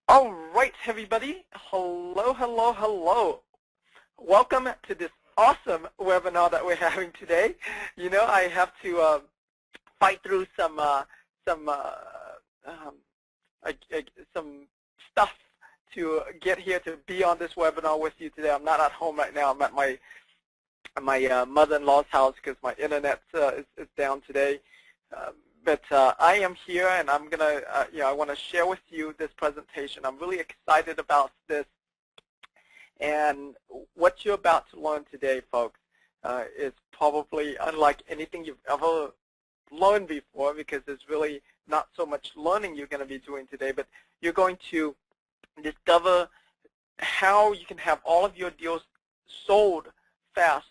All right, everybody. Hello, hello, hello. Welcome to this awesome webinar that we're having today. You know, I have to fight through some um, some stuff to get here to be on this webinar with you today. I'm not at home right now. I'm at my mother-in-law's house because my internet is down today. But I am here, and I'm gonna, I want to share with you this presentation. I'm really excited about this, and what you're about to learn today, folks, is probably unlike anything you've ever learned before, because there's really not so much learning you're going to be doing today, but you're going to discover how you can have all of your deals sold fast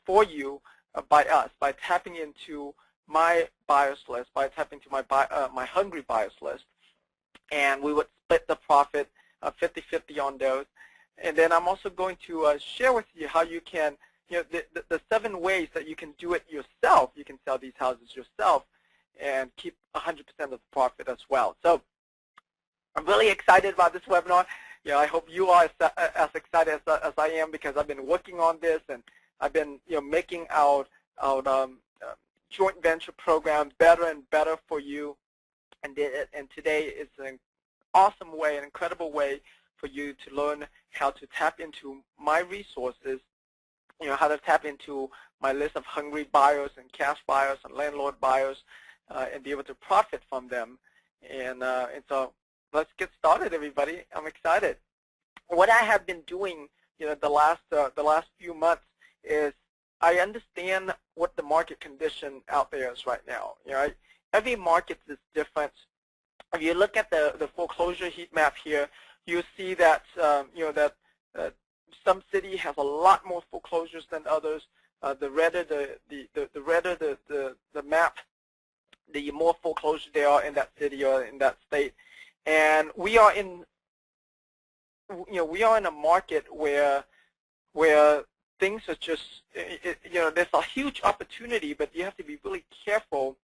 for you by us, by tapping into my buyers list, by tapping into my hungry buyers list, and we would split the profit 50-50 on those. And then I'm also going to share with you how you can, the 7 ways that you can do it yourself. You can sell these houses yourself and keep 100% of the profit as well. So I'm really excited about this webinar. I hope you are as excited as I am, because I've been working on this, and I've been making our joint venture program better and better for you. And today is an awesome way, an incredible way for you to learn how to tap into my resources, how to tap into my list of hungry buyers and cash buyers and landlord buyers, and be able to profit from them. And so let's get started, everybody. I'm excited. What I have been doing, the last few months is I understand what the market condition out there is right now. Every market is different. If you look at the foreclosure heat map here, you see that some city has a lot more foreclosures than others. The redder the redder the map, the more foreclosures there are in that city or in that state. And we are in a market where things are just, there's a huge opportunity, but you have to be really careful,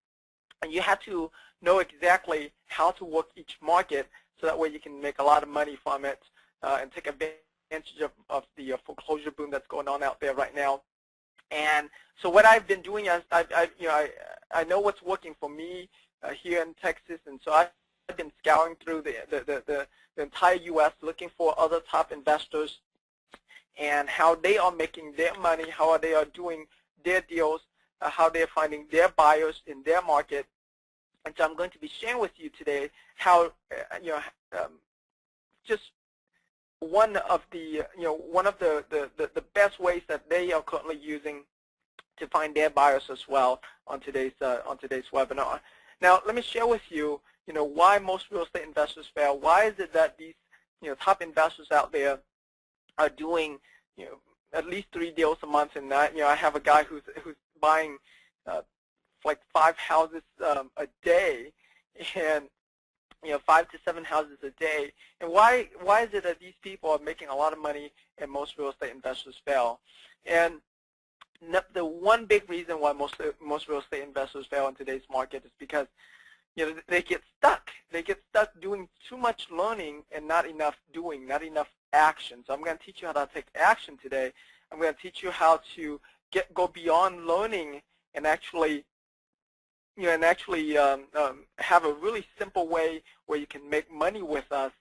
and you have to know exactly how to work each market, so that way you can make a lot of money from it and take advantage of the foreclosure boom that's going on out there right now. And so what I've been doing is I know what's working for me here in Texas, and so I've been scouring through the entire U.S. looking for other top investors and how they are making their money, how they are doing their deals, how they're finding their buyers in their market. And so I'm going to be sharing with you today how, just one of the best ways that they are currently using to find their buyers as well on today's webinar. Now, let me share with you, why most real estate investors fail. Why is it that these, top investors out there are doing, at least 3 deals a month, and I have a guy who's buying like 5 houses a day, and 5 to 7 houses a day. And why is it that these people are making a lot of money and most real estate investors fail? And the one big reason why most real estate investors fail in today's market is because they get stuck. They get stuck doing too much learning and not enough doing, not enough action. So I'm going to teach you how to take action today. I'm going to teach you how to go beyond learning and actually have a really simple way where you can make money with us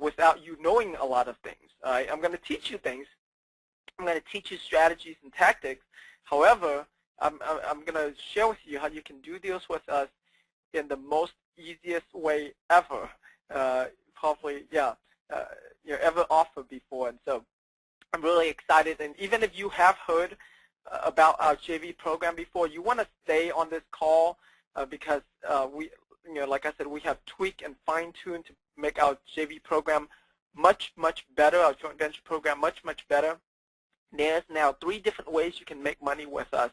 without you knowing a lot of things. I'm going to teach you things. I'm going to teach you strategies and tactics. However, I'm going to share with you how you can do deals with us in the most easiest way ever, probably, ever offered before. And so I'm really excited. And even if you have heard about our JV program before, you want to stay on this call because we, like I said, we have tweaked and fine-tuned to make our JV program much, much better, our joint venture program much, much better. There's now 3 different ways you can make money with us,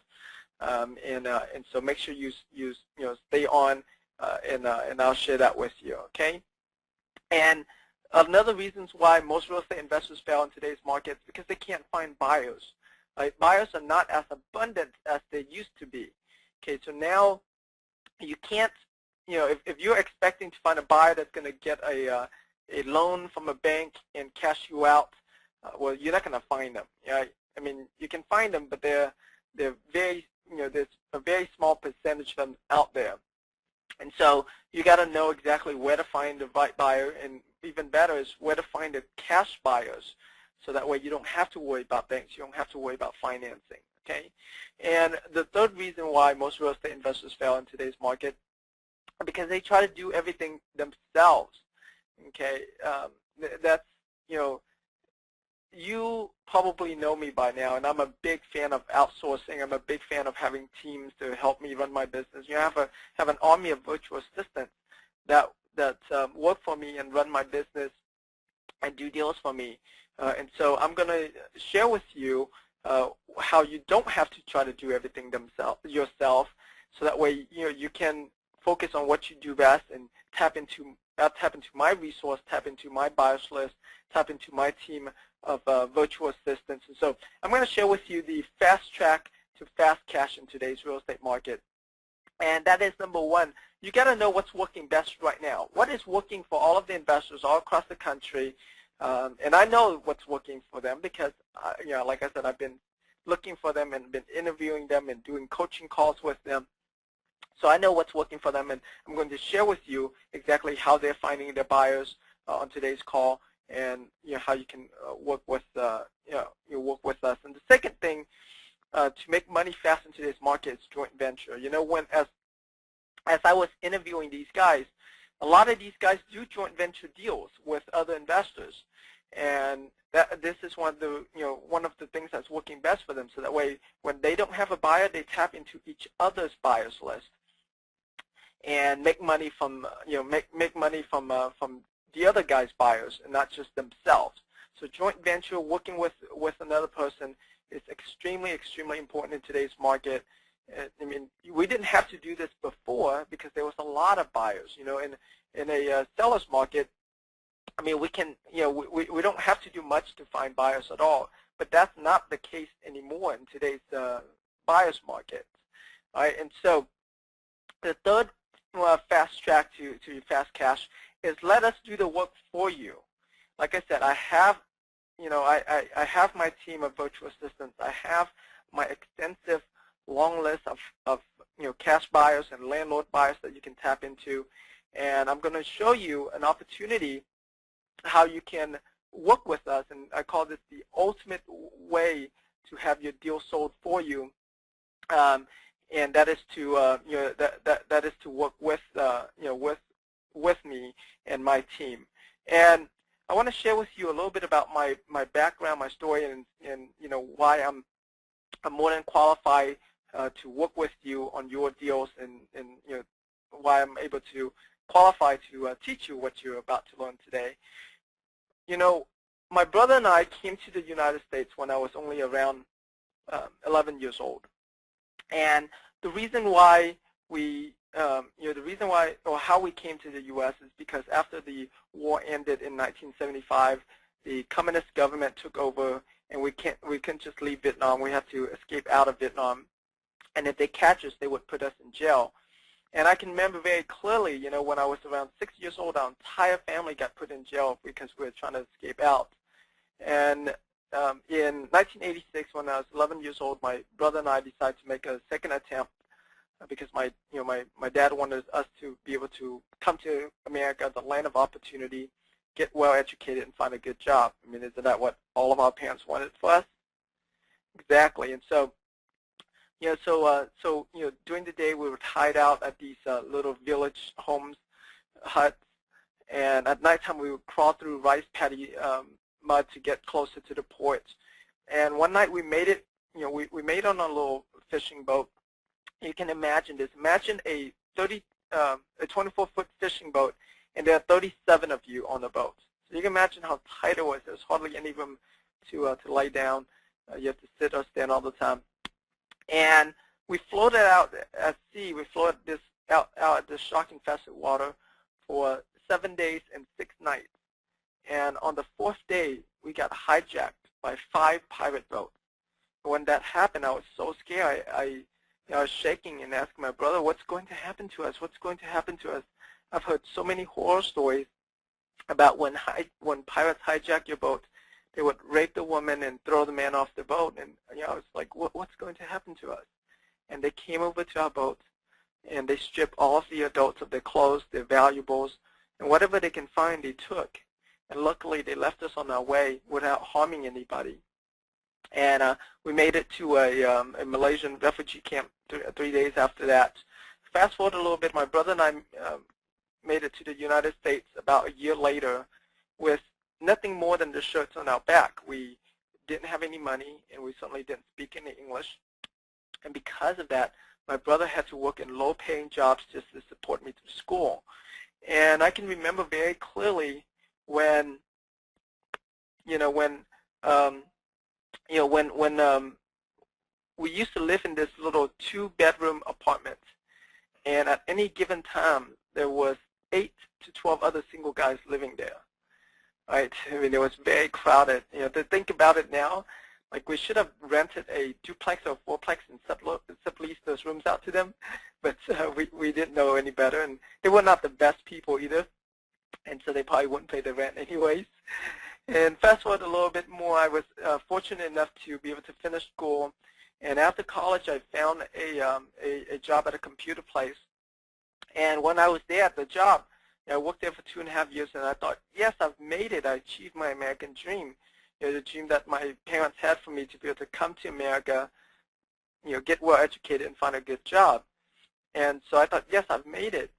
and so make sure you stay on, and I'll share that with you. Okay. And another reason why most real estate investors fail in today's market is because they can't find buyers. Buyers are not as abundant as they used to be. Okay. So now you can't, if you're expecting to find a buyer that's going to get a a loan from a bank and cash you out, well, you're not going to find them. Right? I mean, you can find them, but they're very, there's a very small percentage of them out there. And so you got to know exactly where to find the right buyer, and even better is where to find the cash buyers, so that way you don't have to worry about banks, you don't have to worry about financing. Okay, and the third reason why most real estate investors fail in today's market, because they try to do everything themselves. Okay, that's, you probably know me by now, and I'm a big fan of outsourcing. I'm a big fan of having teams to help me run my business. I have an army of virtual assistants that work for me and run my business and do deals for me. And so I'm going to share with you how you don't have to try to do everything yourself, so that way you can focus on what you do best and tap into my resource, tap into my buyers list, tap into my team of virtual assistants. And so I'm going to share with you the fast track to fast cash in today's real estate market. And that is, number one, you got to know what's working best right now. What is working for all of the investors all across the country? And I know what's working for them because, like I said, I've been looking for them and been interviewing them and doing coaching calls with them. So I know what's working for them, and I'm going to share with you exactly how they're finding their buyers on today's call, and how you can work with work with us. And the second thing to make money fast in today's market is joint venture. When as I was interviewing these guys, a lot of these guys do joint venture deals with other investors, and this is one of the things that's working best for them. So that way, when they don't have a buyer, they tap into each other's buyers list and make money from make money from the other guy's buyers and not just themselves. So joint venture, working with another person, is extremely, extremely important in today's market. I mean, we didn't have to do this before because there was a lot of buyers. In a seller's market, I mean, we can, we don't have to do much to find buyers at all. But that's not the case anymore in today's buyer's market. All right, and so the third fast track to fast cash is let us do the work for you. Like I said, I have, I have my team of virtual assistants. I have my extensive long list of cash buyers and landlord buyers that you can tap into, and I'm going to show you an opportunity how you can work with us, and I call this the ultimate way to have your deal sold for you, and that is to that is to work with with me and my team. And I want to share with you a little bit about my background, my story, and why I'm more than qualified to work with you on your deals, and why I'm able to qualify to teach you what you're about to learn today. My brother and I came to the United States when I was only around 11 years old, and the reason why we how we came to the U.S. is because after the war ended in 1975, the communist government took over, and we couldn't just leave Vietnam. We had to escape out of Vietnam, and if they catch us, they would put us in jail. And I can remember very clearly, when I was around 6 years old, our entire family got put in jail because we were trying to escape out. And in 1986, when I was 11 years old, my brother and I decided to make a second attempt because my dad wanted us to be able to come to America, the land of opportunity, get well educated, and find a good job. I mean, isn't that what all of our parents wanted for us? Exactly. And so, during the day we would hide out at these little village homes, huts, and at nighttime we would crawl through rice paddy mud to get closer to the port. And one night we made it. We made it on a little fishing boat. You can imagine this. Imagine a 24-foot fishing boat, and there are 37 of you on the boat. So you can imagine how tight it was. There's hardly any room to lay down. You have to sit or stand all the time. And we floated out at sea. We floated out at this shark-infested water for 7 days and 6 nights. And on the 4th day, we got hijacked by 5 pirate boats. When that happened, I was so scared. I was shaking and asking my brother, "What's going to happen to us? What's going to happen to us?" I've heard so many horror stories about when pirates hijack your boat, they would rape the woman and throw the man off the boat. And I was like, what's going to happen to us? And they came over to our boat, and they stripped all of the adults of their clothes, their valuables, and whatever they can find, they took. And luckily, they left us on our way without harming anybody. And we made it to a Malaysian refugee camp 3 days after that. Fast forward a little bit, my brother and I made it to the United States about a year later with nothing more than the shirts on our back. We didn't have any money, and we certainly didn't speak any English. And because of that, my brother had to work in low-paying jobs just to support me through school. And I can remember very clearly when, when we used to live in this little 2-bedroom apartment, and at any given time there was 8 to 12 other single guys living there. Right? I mean, it was very crowded. To think about it now, like we should have rented a duplex or fourplex and subleased those rooms out to them, but we didn't know any better, and they were not the best people either, and so they probably wouldn't pay the rent anyways. And fast forward a little bit more, I was fortunate enough to be able to finish school, and after college I found a job at a computer place. And when I was there at the job, I worked there for 2.5 years, and I thought, yes, I've made it. I achieved my American dream. The dream that my parents had for me to be able to come to America, get well educated and find a good job. And so I thought, yes, I've made it.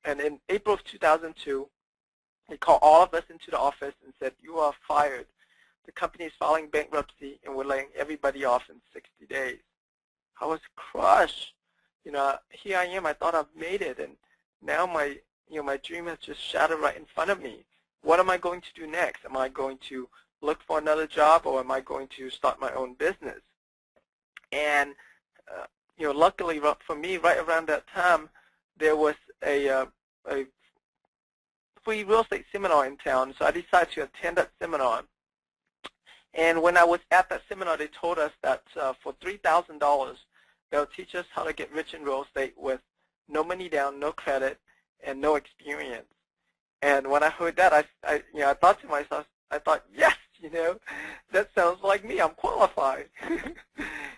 And in April of 2002, they called all of us into the office and said, you are fired. The company is filing bankruptcy, and we're laying everybody off in 60 days. I was crushed. Here I am. I thought I've made it, and now my dream has just shattered right in front of me. What am I going to do next? Am I going to look for another job, or am I going to start my own business? And luckily for me, right around that time, there was a free real estate seminar in town, so I decided to attend that seminar. And when I was at that seminar, they told us that for $3,000, they'll teach us how to get rich in real estate with no money down, no credit, and no experience. And when I heard that, I thought to myself, yes, that sounds like me. I'm qualified.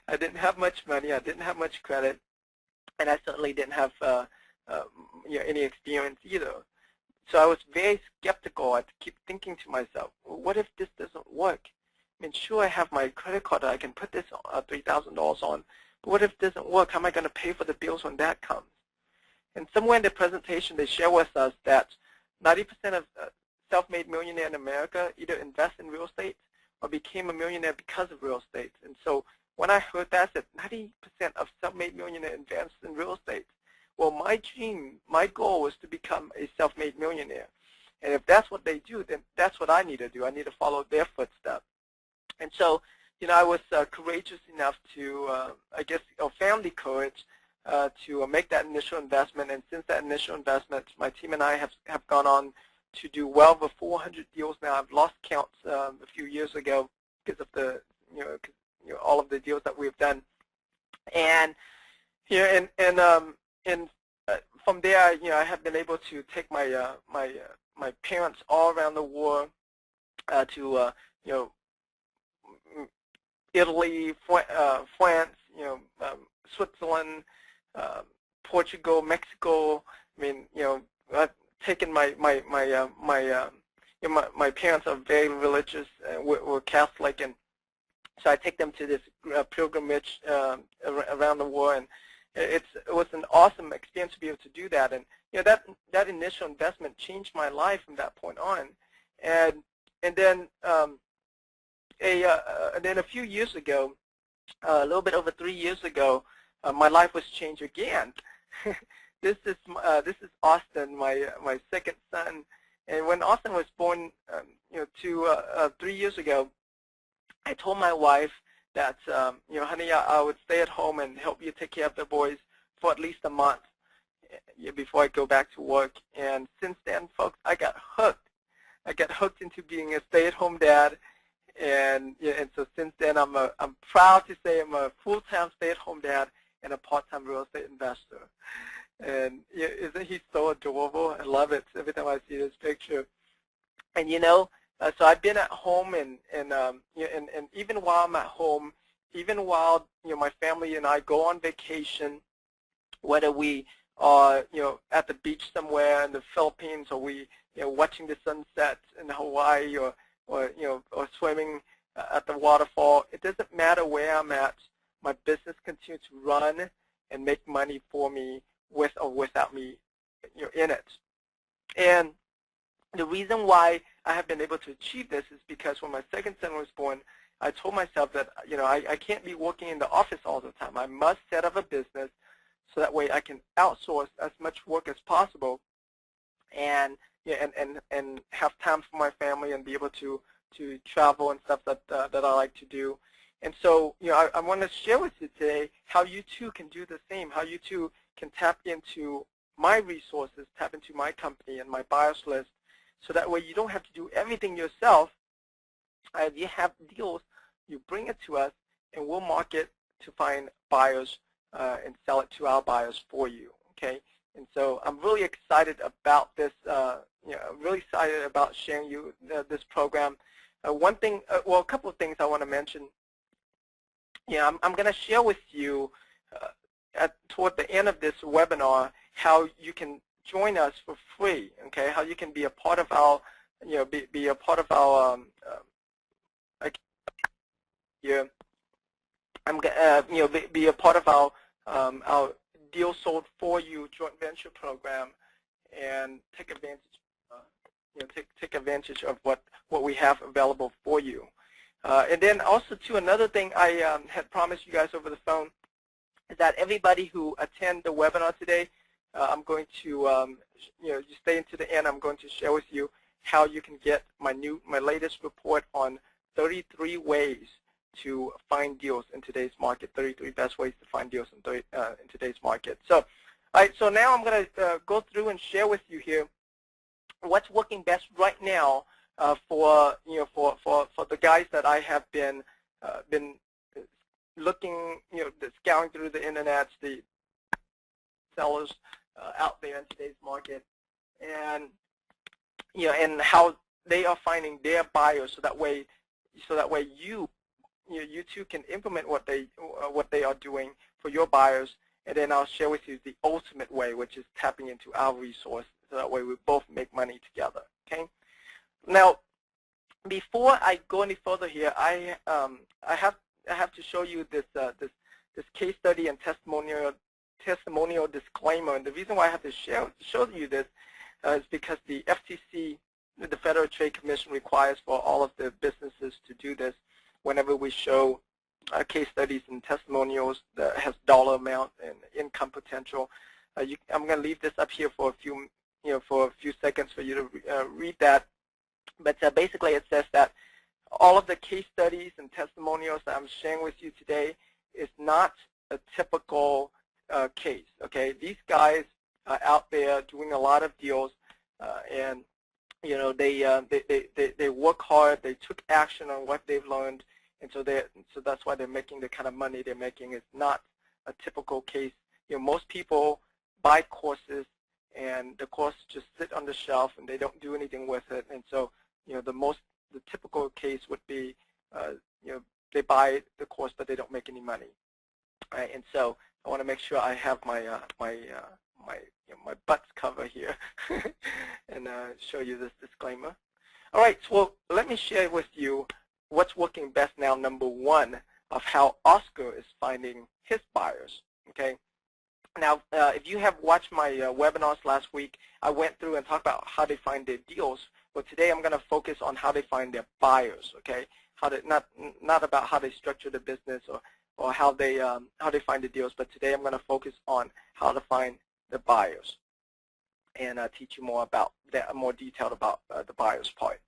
I didn't have much money. I didn't have much credit, and I certainly didn't have any experience either. So I was very skeptical. I keep thinking to myself, well, what if this doesn't work? I mean, sure, I have my credit card that I can put this $3,000 on, but what if it doesn't work? How am I going to pay for the bills when that comes? And somewhere in the presentation, they share with us that 90% of self-made millionaires in America either invest in real estate or became a millionaire because of real estate. And so when I heard that, I said 90% of self-made millionaires invest in real estate. Well, my dream, my goal was to become a self-made millionaire. And if that's what they do, then that's what I need to do. I need to follow their footsteps. And so, I was courageous enough to, family courage, to make that initial investment. And since that initial investment, my team and I have gone on to do well over 400 deals now. I've lost count a few years ago because of the, all of the deals that we've done. And from there, I have been able to take my my parents all around the world to Italy, France, Switzerland, Portugal, Mexico. I mean, I've taken my parents are very religious. We're Catholic, and so I take them to this pilgrimage around the world, and it was an awesome experience to be able to do that. And that initial investment changed my life from that point on. And then a few years ago, a little bit over 3 years ago, my life was changed again. This is Austin, my second son. And when Austin was born, 3 years ago, I told my wife that, honey, I would stay at home and help you take care of the boys for at least a month before I go back to work. And since then, folks, I got hooked. I got hooked into being a stay-at-home dad. And so since then, I'm proud to say I'm a full-time stay-at-home dad and a part-time real estate investor. And isn't he so adorable? I love it every time I see this picture. And so I've been at home, and even while I'm at home, even while my family and I go on vacation, whether we are at the beach somewhere in the Philippines, or we watching the sunset in Hawaii, or swimming at the waterfall, it doesn't matter where I'm at. My business continues to run and make money for me, with or without me in it. And the reason why I have been able to achieve this is because when my second son was born, I told myself that I can't be working in the office all the time. I must set up a business so that way I can outsource as much work as possible, and and have time for my family and be able to travel and stuff that I like to do. And so I want to share with you today how you too can do the same, how you too can tap into my resources, tap into my company and my buyers list, so that way you don't have to do everything yourself. If you have deals, you bring it to us, and we'll market to find buyers and sell it to our buyers for you. Okay, and so I'm really excited about this. Really excited about sharing you this program. One thing, well, a couple of things I want to mention. I'm going to share with you toward the end of this webinar how you can join us for free. Okay, how you can be a part of our, be a part of our. I'm be a part of our Deal Sold For You joint venture program, and take advantage, take advantage of what we have available for you. And then also too, another thing I had promised you guys over the phone is that everybody who attend the webinar today, I'm going to, you stay into the end. I'm going to share with you how you can get my latest report on 33 ways to find deals in today's market, 33 best ways to find deals in today's market. So, all right, so now I'm going to go through and share with you here what's working best right now for the guys that I have been looking, scouring through the internet, the sellers out there in today's market, and and how they are finding their buyers, so that way you too can implement what they are doing for your buyers. And then I'll share with you the ultimate way, which is tapping into our resource, so that way we both make money together. Okay. Now, before I go any further here, I have to show you this case study and testimonial disclaimer. And the reason why I have to show you this is because the FTC, the Federal Trade Commission, requires for all of the businesses to do this whenever we show case studies and testimonials that has dollar amount and income potential. I'm going to leave this up here for a few seconds for you to read that. But basically, it says that all of the case studies and testimonials that I'm sharing with you today is not a typical case. Okay, these guys are out there doing a lot of deals, and they work hard. They took action on what they've learned, and so that's why they're making the kind of money they're making. It's not a typical case. Most people buy courses, and the course just sit on the shelf, and they don't do anything with it. And so, the typical case would be, they buy the course, but they don't make any money. Right? And so, I want to make sure I have my my butts cover here, and show you this disclaimer. All right, so let me share with you what's working best now. Number one, of how Oscar is finding his buyers. Okay. Now, if you have watched my webinars last week, I went through and talked about how they find their deals. But today, I'm going to focus on how they find their buyers. Okay, not about how they structure the business or how they find the deals. But today, I'm going to focus on how to find the buyers, and teach you more about that, more detailed about the buyers part.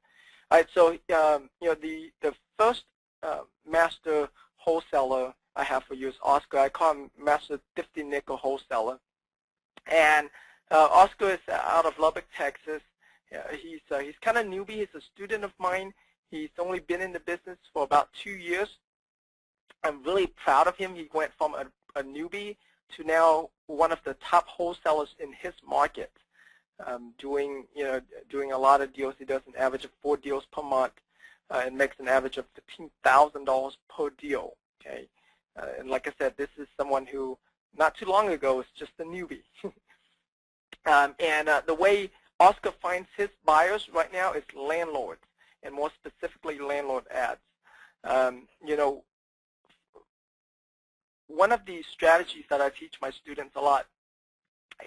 All right. So, the first master wholesaler I have for you is Oscar. I call him Master 50 Nickel Wholesaler. And Oscar is out of Lubbock, Texas. He's kind of newbie. He's a student of mine. He's only been in the business for about 2 years. I'm really proud of him. He went from a newbie to now one of the top wholesalers in his market. doing a lot of deals. He does an average of 4 deals per month and makes an average of $15,000 per deal. Okay, and like I said, this is someone who not too long ago was just a newbie. The way Oscar finds his buyers right now is landlords, and more specifically landlord ads. One of the strategies that I teach my students a lot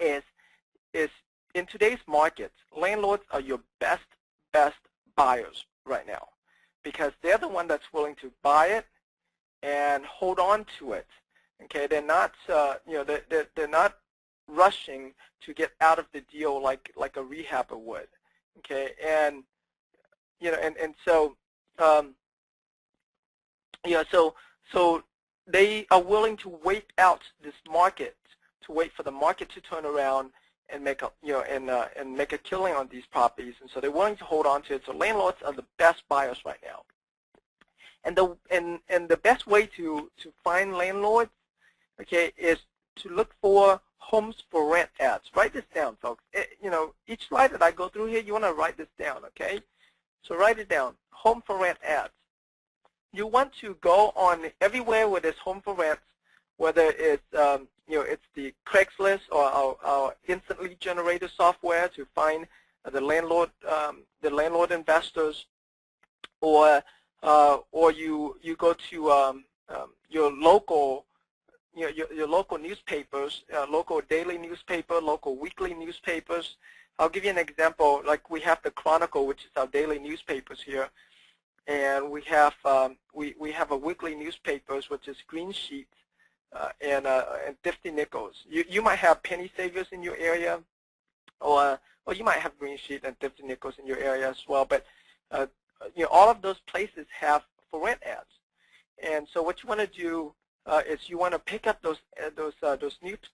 is in today's market, landlords are your best buyers right now, because they're the one that's willing to buy it and hold on to it. Okay, they're not they're not rushing to get out of the deal like a rehabber would. Okay, and so they are willing to wait out this market, to wait for the market to turn around and make a and make a killing on these properties, and so they're willing to hold on to it. So landlords are the best buyers right now, and the best way to find landlords, okay, is to look for homes for rent ads. Write this down, folks. Each slide that I go through here, you want to write this down, okay? So write it down. Home for rent ads. You want to go on everywhere where there's home for rents, whether it's it's the Craigslist or our instant lead generator software to find the landlord investors, or you go to your local your local newspapers, local daily newspaper, local weekly newspapers. I'll give you an example. Like we have the Chronicle, which is our daily newspapers here, and we have a weekly newspapers, which is Green Sheet and Thrifty Nickels. You might have Penny Savers in your area, or you might have Green Sheet and Thrifty Nickels in your area as well. But all of those places have for rent ads, and so what you want to do is you want to pick up those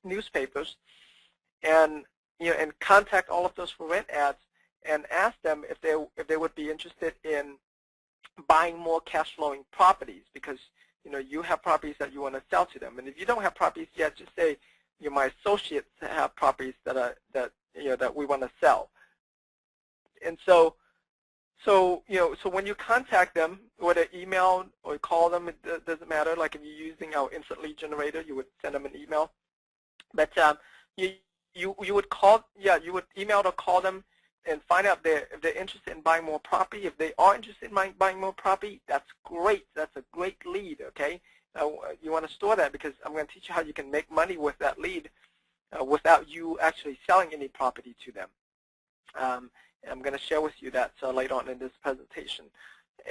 newspapers and and contact all of those for rent ads and ask them if they would be interested in buying more cash flowing properties, because you have properties that you want to sell to them. And if you don't have properties yet, just say my associates have properties that we want to sell. And so when you contact them, whether email or call them, it doesn't matter. Like if you're using our instant lead generator, you would send them an email. But you would call, you would email or call them and find out if they're interested in buying more property. If they are interested in buying more property, that's great. That's a great lead. Okay, you want to store that, because I'm going to teach you how you can make money with that lead without you actually selling any property to them. And I'm going to share with you that later on in this presentation.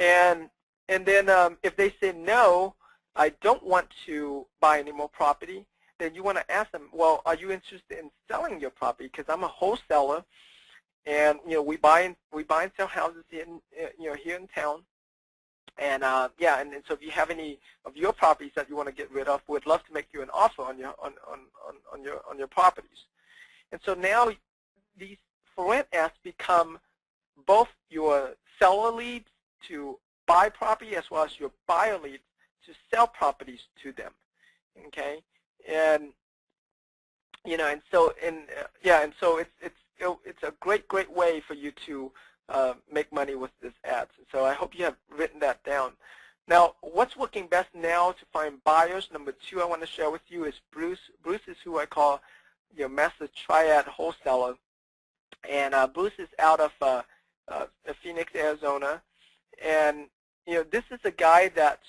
And then if they say no, I don't want to buy any more property, then you want to ask them, well, are you interested in selling your property? Because I'm a wholesaler, and we buy and sell houses in here in town. And and so if you have any of your properties that you want to get rid of, we'd love to make you an offer on your properties. And so now these for rent ads become both your seller leads to buy property as well as your buyer leads to sell properties to them. Okay, and so it's a great way for you to make money with this ads. And so I hope you have written that down. Now, what's working best now to find buyers? Number 2 I want to share with you is Bruce. Bruce is who I call your master triad wholesaler. And Bruce is out of Phoenix, Arizona. And this is a guy that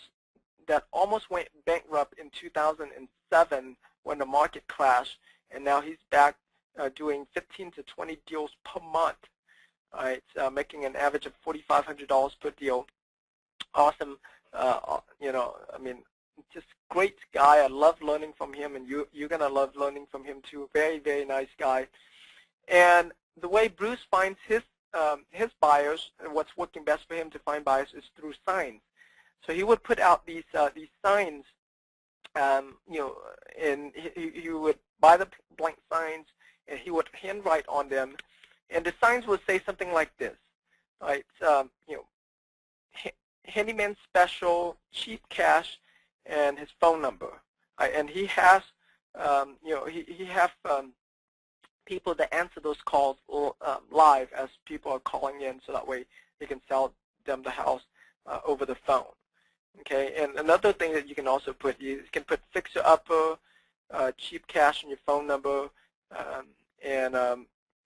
almost went bankrupt in 2007 when the market crashed, and now he's back doing 15 to 20 deals per month. All right, making an average of $4,500 per deal. Awesome. I mean, just great guy. I love learning from him, and you're gonna love learning from him too. Very nice guy. And the way Bruce finds his buyers and what's working best for him to find buyers is through signs. So he would put out these signs, and he would buy the blank signs, and he would handwrite on them, and the signs would say something like this, right? Handyman special, cheap cash, and his phone number. Right? And he has, he have people that answer those calls live as people are calling in, so that way you can sell them the house over the phone. Okay, and another thing that you can also put, you can put fixer-upper, cheap cash on your phone number, and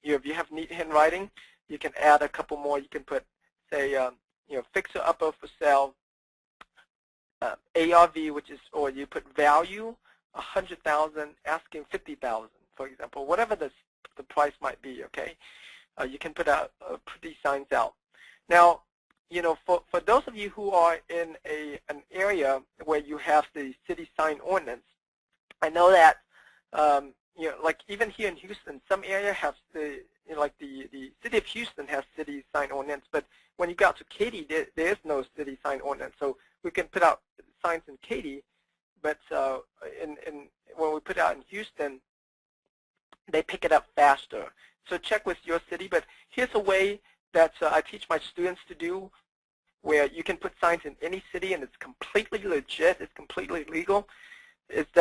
if you have neat handwriting, you can add a couple more. You can put, say, fixer-upper for sale, ARV, which is, or you put value, 100,000, asking 50,000, for example, whatever the price might be. Okay, you can put out pretty signs out. Now, for those of you who are in an area where you have the city sign ordinance, I know that like even here in Houston, some area have like the city of Houston has city sign ordinance, but when you go out to Katy, there is no city sign ordinance. So we can put out signs in Katy, but when we put it out in Houston, they pick it up faster. So check with your city. But here's a way that I teach my students to do, where you can put signs in any city and it's completely legit, it's completely legal. It's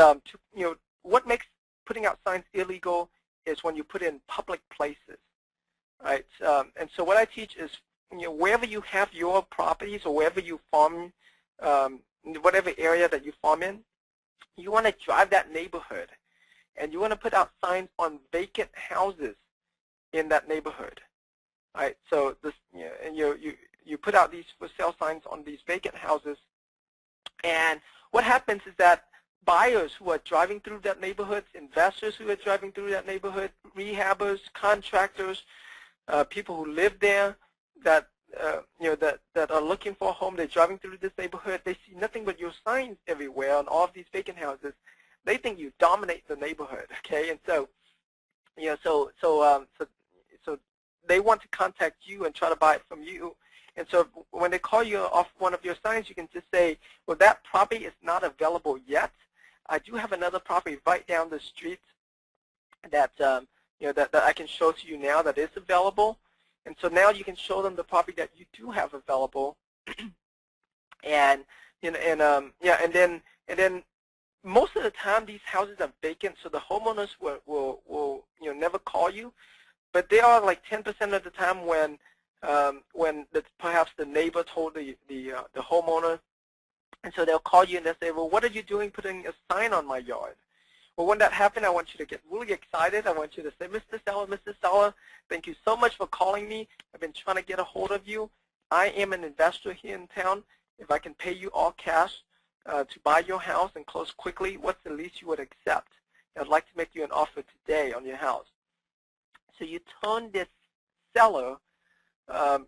what makes putting out signs illegal is when you put in public places, right? And so what I teach is, wherever you have your properties or wherever you farm, whatever area that you farm in, you want to drive that neighborhood, and you want to put out signs on vacant houses in that neighborhood, right? So this, and you put out these for sale signs on these vacant houses, and what happens is that buyers who are driving through that neighborhood, investors who are driving through that neighborhood, rehabbers, contractors, people who live there that that are looking for a home, they're driving through this neighborhood, they see nothing but your signs everywhere on all of these vacant houses. They think you dominate the neighborhood, okay? And so, so they want to contact you and try to buy it from you. And so when they call you off one of your signs, you can just say, well, that property is not available yet. I do have another property right down the street that that I can show to you now that is available. And so now you can show them the property that you do have available, and and then most of the time these houses are vacant, so the homeowners will never call you. But there are like 10% of the time when perhaps the neighbor told the homeowner, and so they'll call you and they'll say, well, what are you doing putting a sign on my yard? Well, when that happens, I want you to get really excited. I want you to say, Mr. Seller, thank you so much for calling me. I've been trying to get a hold of you. I am an investor here in town. If I can pay you all cash to buy your house and close quickly, what's the least you would accept? I'd like to make you an offer today on your house. So you turn this seller,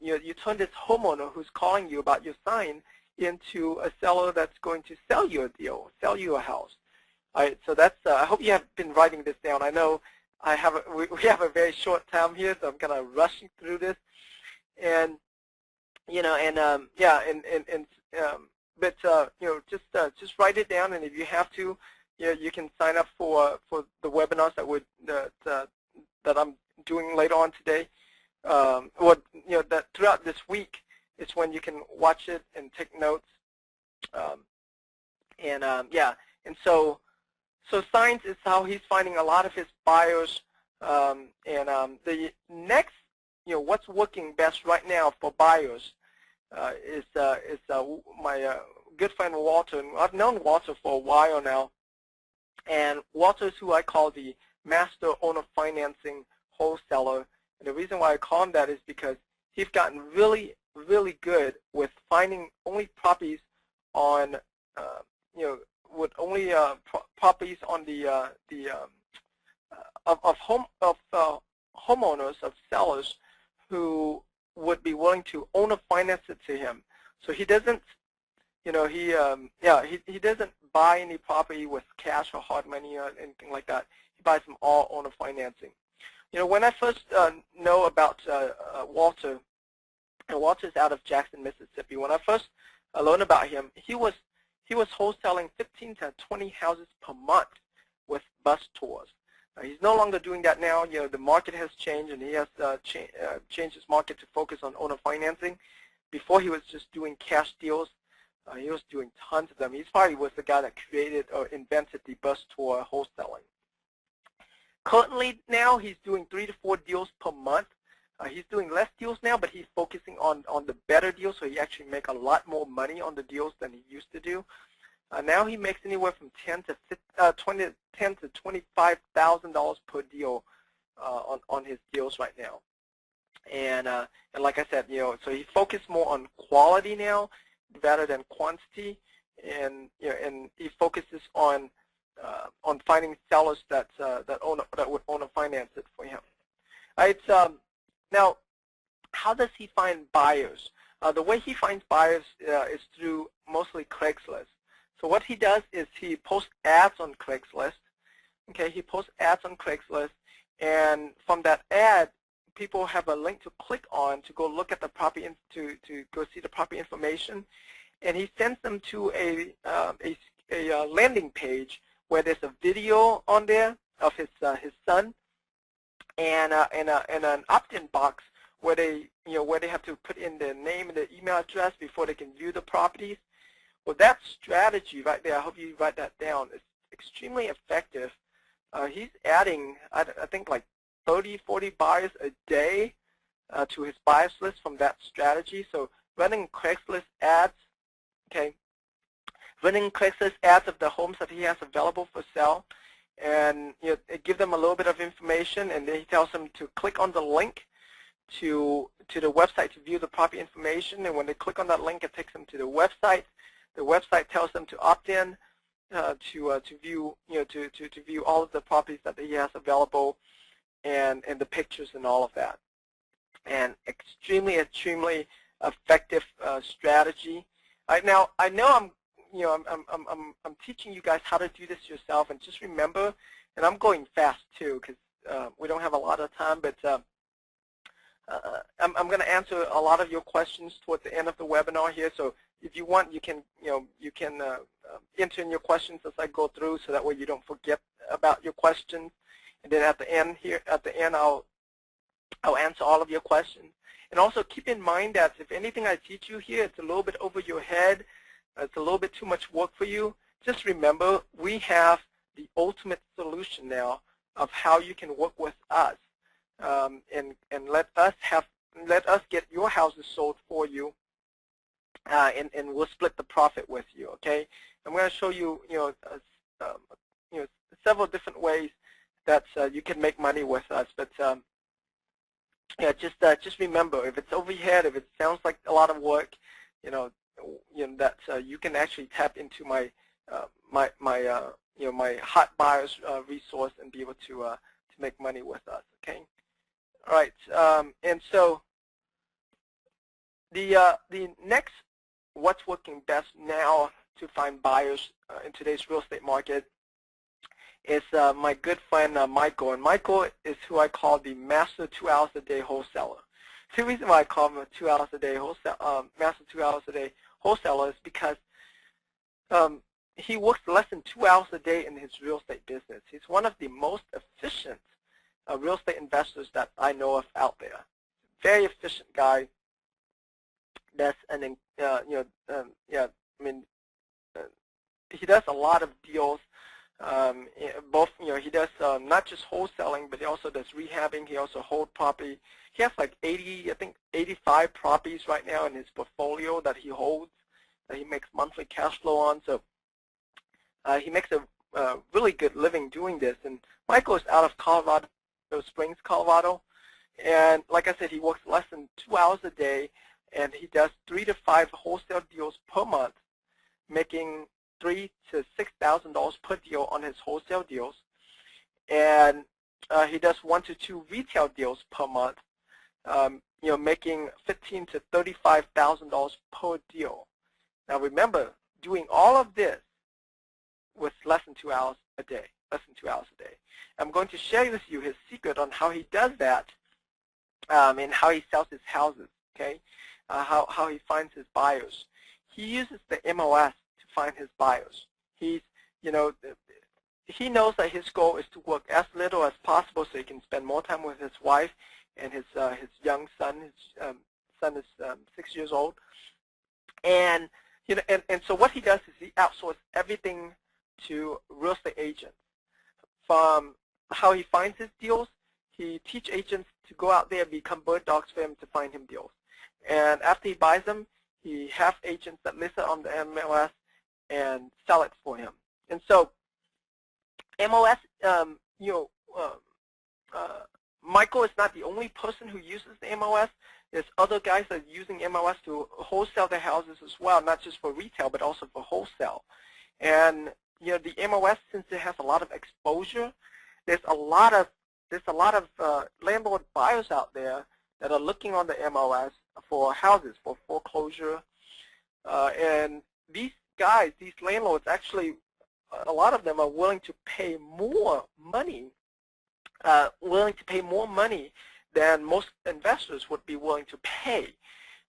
you turn this homeowner who's calling you about your sign into a seller that's going to sell you a deal, sell you a house. All right, so that's. I hope you have been writing this down. I know we have a very short time here, so I'm kind of rushing through this, and but just write it down, and if you have to, you can sign up for the webinars that I'm doing later on today. That throughout this week is when you can watch it and take notes, and so signs is how he's finding a lot of his buyers, the next, what's working best right now for buyers is my good friend Walter. And I've known Walter for a while now, and Walter is who I call the master owner financing wholesaler. And the reason why I call him that is because he's gotten really, really good with finding only properties on, with only properties on homeowners, of sellers who would be willing to owner finance it to him. So he doesn't, he doesn't buy any property with cash or hard money or anything like that. He buys them all owner financing. When I first know about Walter, and Walter's out of Jackson, Mississippi. When I first learned about him, he was wholesaling 15 to 20 houses per month with bus tours. He's no longer doing that now. The market has changed, and he has changed his market to focus on owner financing. Before, he was just doing cash deals. He was doing tons of them. He probably was the guy that created or invented the bus tour wholesaling. Currently now he's doing 3 to 4 deals per month. He's doing less deals now, but he's focusing on the better deals, so he actually make a lot more money on the deals than he used to do. Now he makes anywhere from $10 to $25,000 per deal on his deals right now. And like I said, so he focused more on quality now rather than quantity, and and he focuses on finding sellers that would owner finance it for him. Right. Now, how does he find buyers? The way he finds buyers is through mostly Craigslist. So what he does is he posts ads on Craigslist. Okay, he posts ads on Craigslist, and from that ad, people have a link to click on to go look at the property, to go see the property information, and he sends them to a landing page where there's a video on there of his son, and an opt-in box where they have to put in their name and their email address before they can view the properties. Well, that strategy right there, I hope you write that down, is extremely effective. He's adding, I think, like 30, 40 buyers a day to his buyers list from that strategy. So running Craigslist ads, okay, running Craigslist ads of the homes that he has available for sale, and give them a little bit of information, and then he tells them to click on the link to the website to view the property information. And when they click on that link, it takes them to the website. The website tells them to opt in to view to view all of the properties that he has available, and the pictures and all of that. And extremely effective strategy. Right now, I know I'm teaching you guys how to do this yourself, and just remember, and I'm going fast too because we don't have a lot of time, but I'm going to answer a lot of your questions towards the end of the webinar here. So if you want, you can enter in your questions as I go through, so that way you don't forget about your questions. And then at the end I'll answer all of your questions. And also keep in mind that if anything I teach you here, it's a little bit over your head, it's a little bit too much work for you, just remember we have the ultimate solution now of how you can work with us, and let us get your houses sold for you, and we'll split the profit with you. Okay, I'm going to show you several different ways that you can make money with us, but yeah, just remember, if it's over your head, if it sounds like a lot of work, that you can actually tap into my my hot buyers resource and be able to make money with us. Okay, all right, and so the next, what's working best now to find buyers in today's real estate market is my good friend Michael. And Michael is who I call the master 2 hours a day wholesaler. The reason why I call him a 2 hours a day master 2 hours a day wholesaler is because he works less than 2 hours a day in his real estate business. He's one of the most efficient real estate investors that I know of out there. Very efficient guy. That's an he does a lot of deals. Both, he does not just wholesaling, but he also does rehabbing. He also holds property. He has like 85 properties right now in his portfolio that he holds, that he makes monthly cash flow on. So he makes a really good living doing this. And Michael is out of Colorado Springs, Colorado. And like I said, he works less than 2 hours a day, and he does 3 to 5 wholesale deals per month, making $3,000 to $6,000 per deal on his wholesale deals, and he does 1 to 2 retail deals per month, making $15,000 to $35,000 per deal. Now remember, doing all of this with less than 2 hours a day. I'm going to share with you his secret on how he does that, and how he sells his houses. Okay, how he finds his buyers. He uses the MLS to find his buyers. He knows that his goal is to work as little as possible so he can spend more time with his wife and his young son. His son is 6 years old, and so what he does is he outsources everything to real estate agents, from how he finds his deals. He teach agents to go out there and become bird dogs for him to find him deals. And after he buys them, he have agents that list it on the MLS and sell it for him. And so MLS, Michael is not the only person who uses the MLS. There's other guys that are using MLS to wholesale their houses as well, not just for retail, but also for wholesale. And the MLS, since it has a lot of exposure, there's a lot of landlord buyers out there that are looking on the MLS for houses, for foreclosure. And these guys, these landlords, actually, a lot of them are willing to pay more money, than most investors would be willing to pay.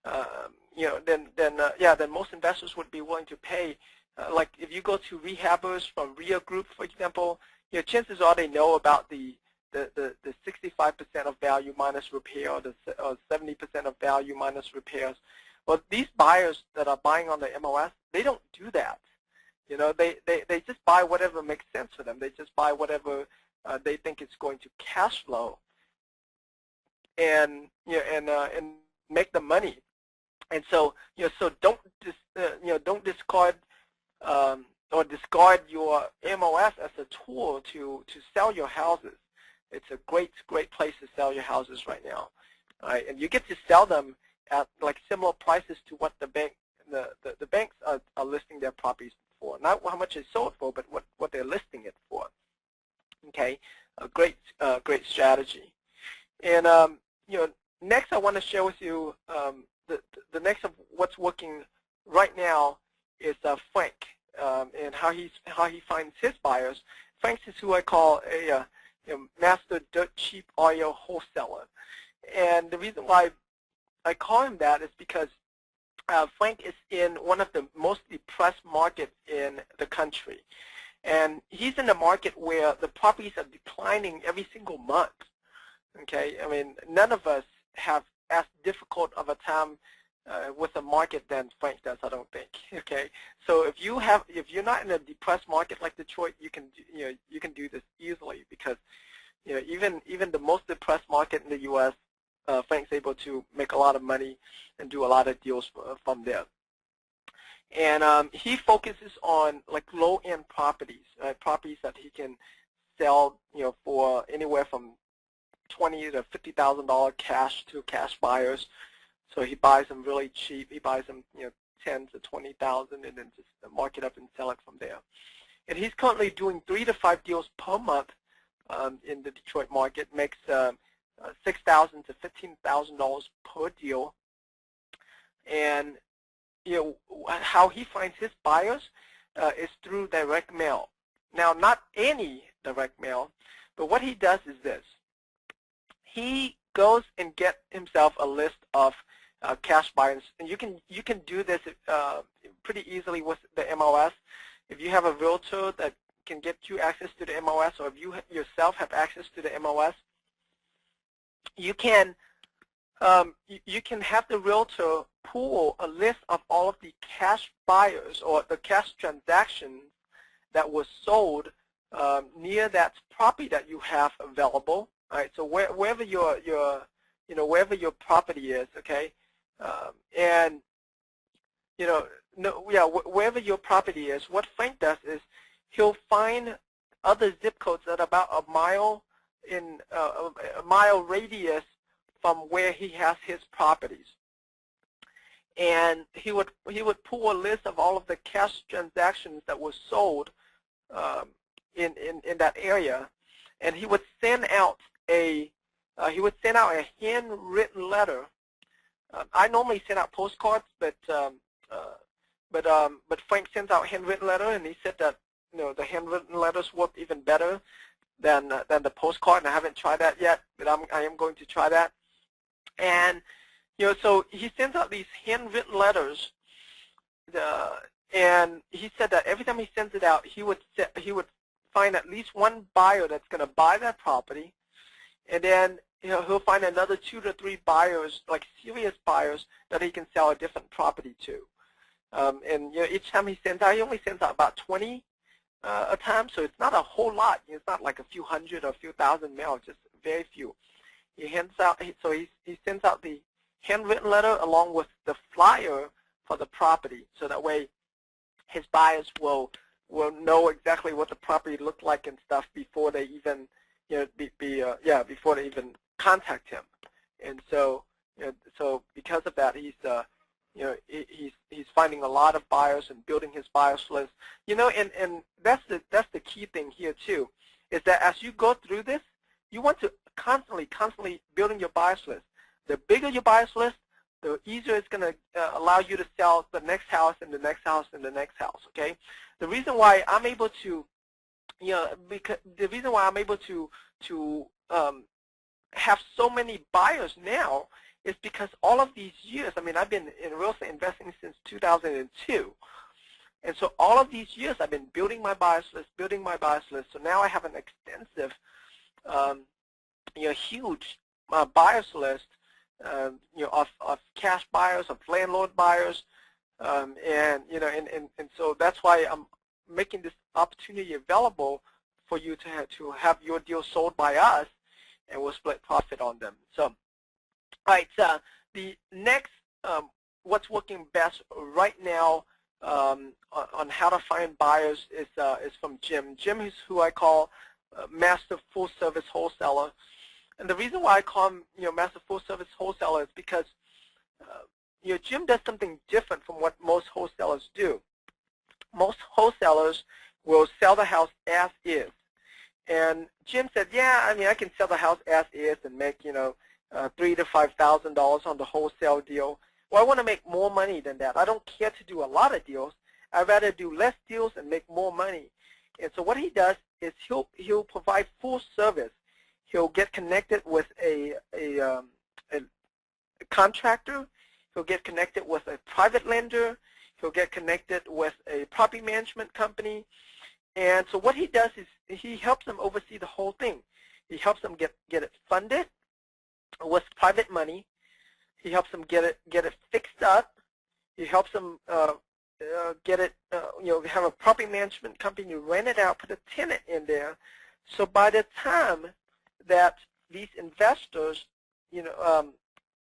Than most investors would be willing to pay. Like if you go to rehabbers from RIA Group, for example, chances are they know about the 65% of value minus repair, or the 70% of value minus repairs. Well, these buyers that are buying on the MLS, they don't do that. They just buy whatever makes sense for them. They just buy whatever they think is going to cash flow, and make the money. And so so don't discard or discard your MLS as a tool to sell your houses. It's a great place to sell your houses right now. All right, and you get to sell them at like similar prices to what the banks are listing their properties for. Not how much it's sold for, but what they're listing it for. Okay, a great strategy. And next I want to share with you the next of what's working right now is Frank, and how he finds his buyers. Frank is who I call a master dirt cheap audio wholesaler. And the reason why I call him that is because Frank is in one of the most depressed markets in the country. And he's in a market where the properties are declining every single month. Okay, I mean, none of us have as difficult of a time with the market than Frank does, I don't think. Okay, so if you're not in a depressed market like Detroit, you can do this easily, because even the most depressed market in the U.S., Frank's able to make a lot of money and do a lot of deals from there. And he focuses on like low-end properties, properties that he can sell, for anywhere from $20,000 to $50,000 cash to cash buyers. So he buys them really cheap. He buys them, $10,000 to $20,000, and then just mark it up and sell it from there. And he's currently doing 3 to 5 deals per month in the Detroit market. Makes $6,000 to $15,000 per deal. And how he finds his buyers is through direct mail. Now, not any direct mail, but what he does is this. He goes and gets himself a list of cash buyers, and you can do this pretty easily with the MLS. If you have a realtor that can get you access to the MLS, or if you yourself have access to the MLS, you can have the realtor pull a list of all of the cash buyers or the cash transactions that was sold near that property that you have available. All right, so wherever your wherever your property is, okay, and wherever your property is, what Frank does is he'll find other zip codes that are about a mile in a mile radius from where he has his properties, and he would pull a list of all of the cash transactions that were sold in that area, and he would send out a handwritten letter. I normally send out postcards, but Frank sends out handwritten letter, and he said that the handwritten letters work even better than the postcard, and I haven't tried that yet, but I am going to try that. And so he sends out these handwritten letters, and he said that every time he sends it out, he would find at least one buyer that's going to buy that property, and then he'll find another 2 to 3 buyers, like serious buyers, that he can sell a different property to. And each time he sends out, he only sends out about 20 a time, so it's not a whole lot. It's not like a few hundred or a few thousand mail, just very few. He hands out, so he sends out the handwritten letter along with the flyer for the property, so that way his buyers will know exactly what the property looked like and stuff before they even before they even contact him. And so so because of that, he's finding a lot of buyers and building his buyers list. And that's the key thing here too, is that as you go through this, you want to constantly building your buyers list. The bigger your buyers list, the easier it's going to allow you to sell the next house and the next house and the next house. Okay, the reason why I'm able to, because the reason why I'm able to have so many buyers now is because all of these years, I mean, I've been in real estate investing since 2002. And so all of these years I've been building my buyers list. So now I have an extensive, huge buyers list, of cash buyers, of landlord buyers, and so that's why I'm making this opportunity available for you to have your deal sold by us, and we'll split profit on them. So, all right, the next, what's working best right now on how to find buyers is from Jim. Jim is who I call Master Full Service Wholesaler. And the reason why I call him, Master Full Service Wholesaler is because, Jim does something different from what most wholesalers do. Most wholesalers will sell the house as is. And Jim said, yeah, I mean, I can sell the house as is and make, $3,000 to $5,000 on the wholesale deal. Well, I want to make more money than that. I don't care to do a lot of deals. I'd rather do less deals and make more money. And so what he does is he'll provide full service. He'll get connected with a contractor. He'll get connected with a private lender. He'll get connected with a property management company. And so what he does is he helps them oversee the whole thing. He helps them get it funded with private money. He helps them get it fixed up. He helps them get it, have a property management company rent it out, put a tenant in there. So by the time that these investors,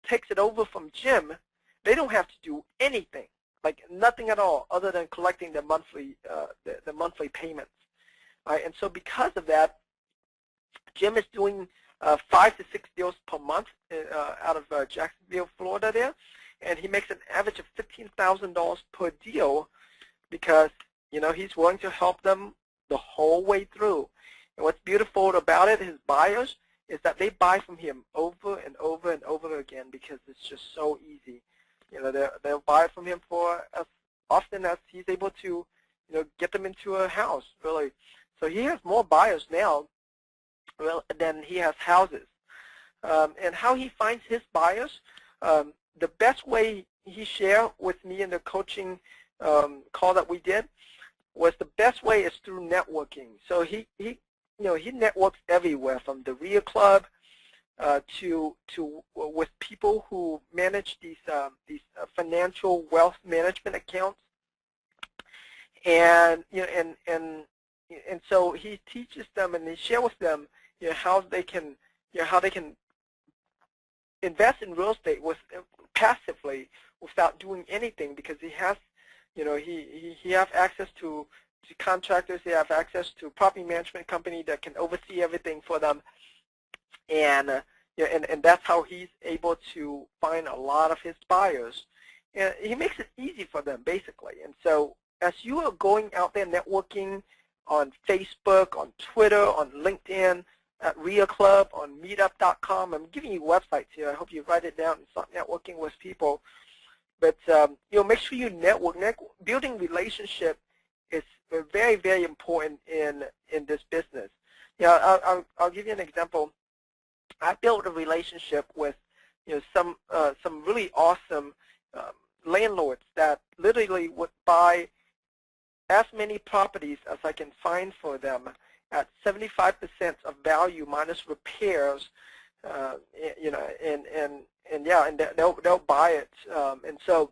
takes it over from Jim, they don't have to do anything, like nothing at all, other than collecting the monthly payments. All right, and so because of that, Jim is doing 5 to 6 deals per month out of Jacksonville, Florida there, and he makes an average of $15,000 per deal because, he's willing to help them the whole way through. And what's beautiful about it, his buyers, is that they buy from him over and over and over again because it's just so easy. They'll buy from him for as often as he's able to, get them into a house, really. So he has more buyers now than he has houses. And how he finds his buyers, the best way he shared with me in the coaching call that we did was the best way is through networking. So he networks everywhere, from the RIA Club to with people who manage these financial wealth management accounts, and and so he teaches them and he shares with them how they can invest in real estate passively without doing anything, because he has he has access to contractors, he have access to property management company that can oversee everything for them, and and that's how he's able to find a lot of his buyers. And he makes it easy for them, basically. And so as you are going out there networking on Facebook, on Twitter, on LinkedIn, at RIA Club, on meetup.com, I'm giving you websites here. I hope you write it down and start networking with people. But make sure you network. Building relationship is very, very important in this business. I'll give you an example. I built a relationship with some really awesome landlords that literally would buy as many properties as I can find for them at 75% of value minus repairs, and they'll buy it. And so,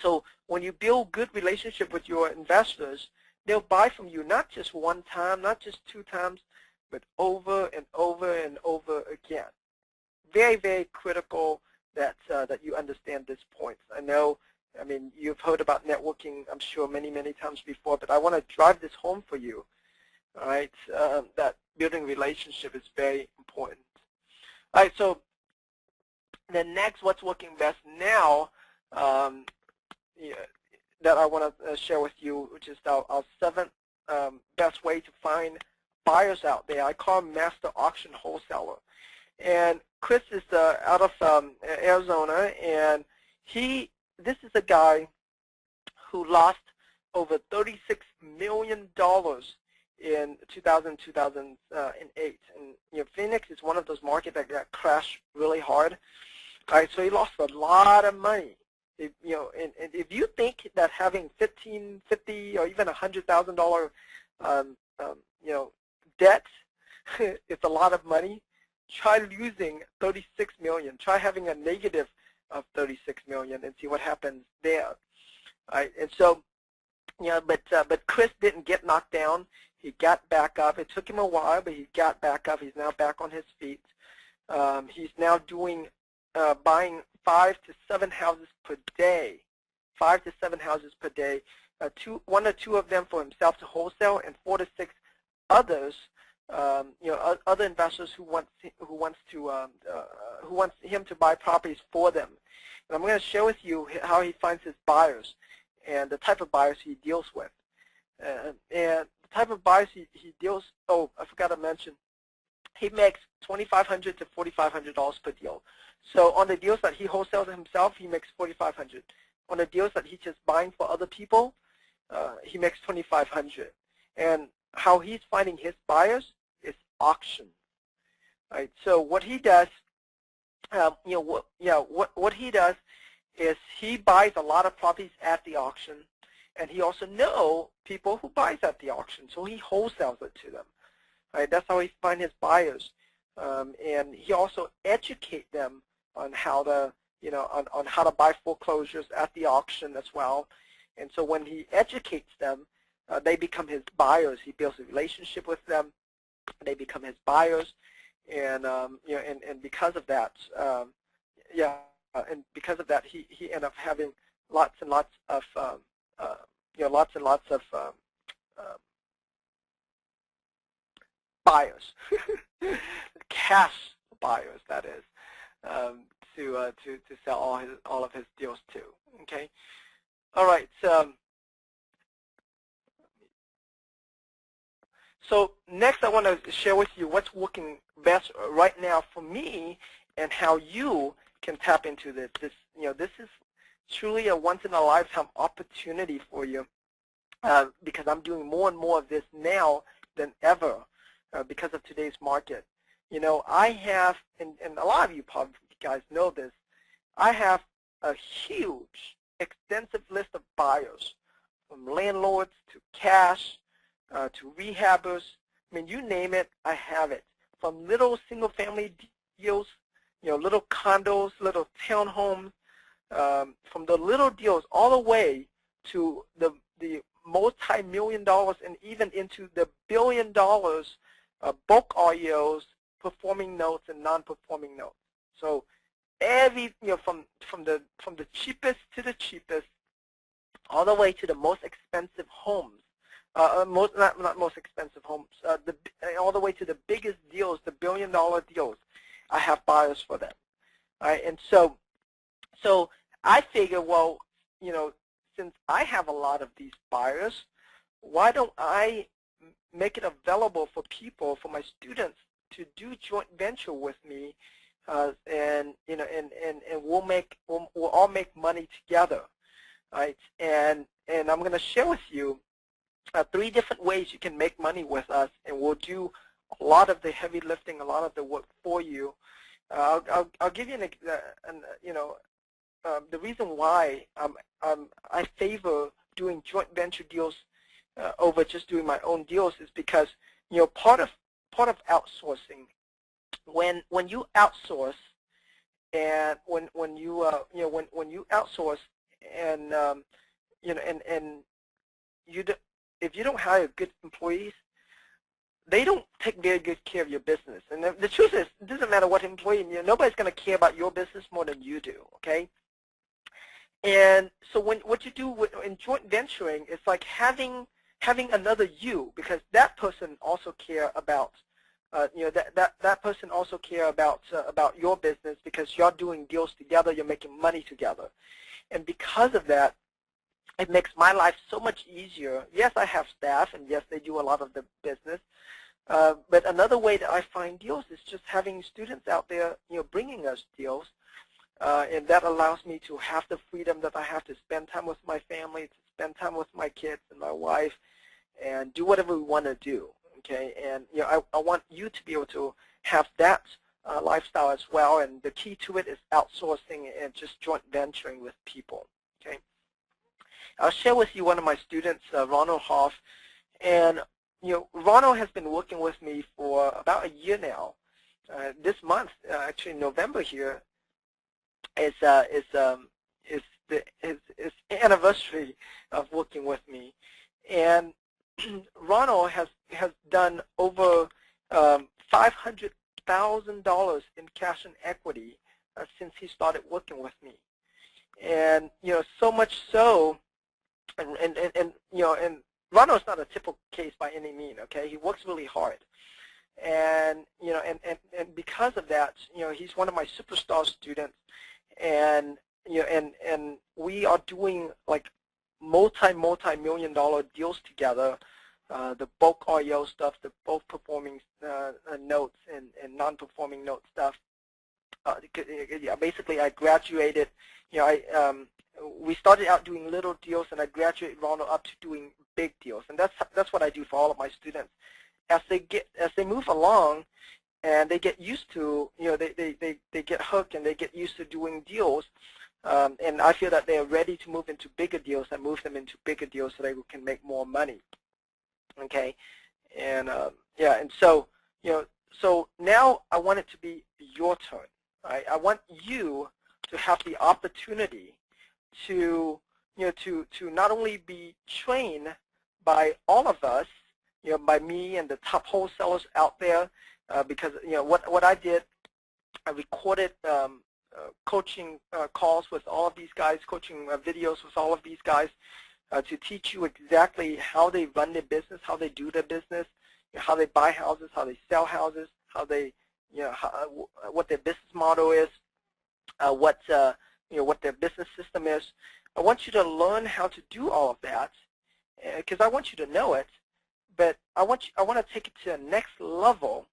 so when you build good relationship with your investors, they'll buy from you not just one time, not just 2 times, but over and over and over again. Very, very critical that that you understand this point. I mean, you've heard about networking, I'm sure, many, many times before, but I want to drive this home for you. All right, that building relationship is very important. All right, so the next, what's working best now, yeah, that I want to share with you, which is our 7th best way to find buyers out there. I call him Master Auction Wholesaler. And Chris is out of Arizona, and this is a guy who lost over $36 million in 2008. And Phoenix is one of those markets that got crashed really hard. All right, so he lost a lot of money. And if you think that having $15, $50, or even $100,000, debt is a lot of money, try losing $36 million. Try having a negative of $36 million and see what happens there. All right, and so, but Chris didn't get knocked down. He got back up. It took him a while, but he got back up. He's now back on his feet. He's now doing buying 5 to 7 houses per day. 5 to 7 houses per day. 1 or 2 of them for himself to wholesale, and 4 to 6 others. Other investors who wants him to buy properties for them. And I'm going to share with you how he finds his buyers and the type of buyers he deals with. And the type of buyers he deals. Oh, I forgot to mention, he makes $2,500 to $4,500 per deal. So on the deals that he wholesales himself, he makes $4,500. On the deals that he's just buying for other people, he makes $2,500. And how he's finding his buyers is auction. Right. So what he does, what he does is he buys a lot of properties at the auction, and he also knows people who buys at the auction, so he wholesales it to them. Right. That's how he finds his buyers, and he also educates them on how to, on how to buy foreclosures at the auction as well. And so when he educates them, they become his buyers. He builds a relationship with them. They become his buyers, and and because of that, he ended up having lots and lots of buyers, cash buyers, that is, to sell all of his deals to. Okay, all right. So next, I want to share with you what's working best right now for me, and how you can tap into this. This is truly a once-in-a-lifetime opportunity for you, because I'm doing more and more of this now than ever because of today's market. I have, and a lot of you probably guys know this, I have a huge, extensive list of buyers, from landlords to cash, to rehabbers. I mean, you name it, I have it. From little single-family deals, little condos, little townhomes, from the little deals all the way to the multi-million dollars and even into the $1 billion bulk REOs, performing notes and non-performing notes. So every, from the cheapest to the cheapest, all the way to the most expensive homes. Not most expensive homes, all the way to the biggest deals, the $1 billion deals. I have buyers for them. All right, and so I figure, well, since I have a lot of these buyers, why don't I make it available for people, for my students, to do joint venture with me, and we'll all make money together, right? And I'm going to share with you 3 different ways you can make money with us, and we'll do a lot of the heavy lifting, a lot of the work for you. I'll give you the reason why I favor doing joint venture deals over just doing my own deals is because part of outsourcing, when you outsource, and when you outsource, and and if you don't hire good employees, they don't take very good care of your business. And the truth is, it doesn't matter what employee, nobody's going to care about your business more than you do, okay? And so what you do in joint venturing is like having another you, because that person also care about, that person also care about your business, because you're doing deals together, you're making money together. And because of that, it makes my life so much easier. Yes, I have staff, and yes, they do a lot of the business. But another way that I find deals is just having students out there, bringing us deals. And that allows me to have the freedom that I have to spend time with my family, to spend time with my kids and my wife, and do whatever we want to do. Okay, and I want you to be able to have that lifestyle as well. And the key to it is outsourcing and just joint venturing with people. Okay, I'll share with you one of my students, Ronald Hoff, and Ronald has been working with me for about a year now. This month, actually November here, is his anniversary of working with me, and Ronald has done over $500,000 in cash and equity since he started working with me, and so much so, and Ronald's not a typical case by any means. Okay, he works really hard. And and because of that, he's one of my superstar students, and and we are doing like multi-million-dollar deals together. The bulk REO stuff, the bulk performing notes and non-performing note stuff. Basically, I graduated. We started out doing little deals, and I graduated Ronald up to doing big deals, and that's what I do for all of my students. As they move along, and they get used to, they get hooked and they get used to doing deals, and I feel that they are ready to move into bigger deals, and move them into bigger deals so they can make more money. Okay, and yeah, and so so now I want it to be your turn. Right? I want you to have the opportunity to to not only be trained by all of us, by me and the top wholesalers out there, because what I did, I recorded coaching calls with all of these guys, coaching videos with all of these guys, to teach you exactly how they run their business, how they do their business, how they buy houses, how they sell houses, how they, what their business model is, what their business system is. I want you to learn how to do all of that, because I want you to know it. But I want to take it to the next level,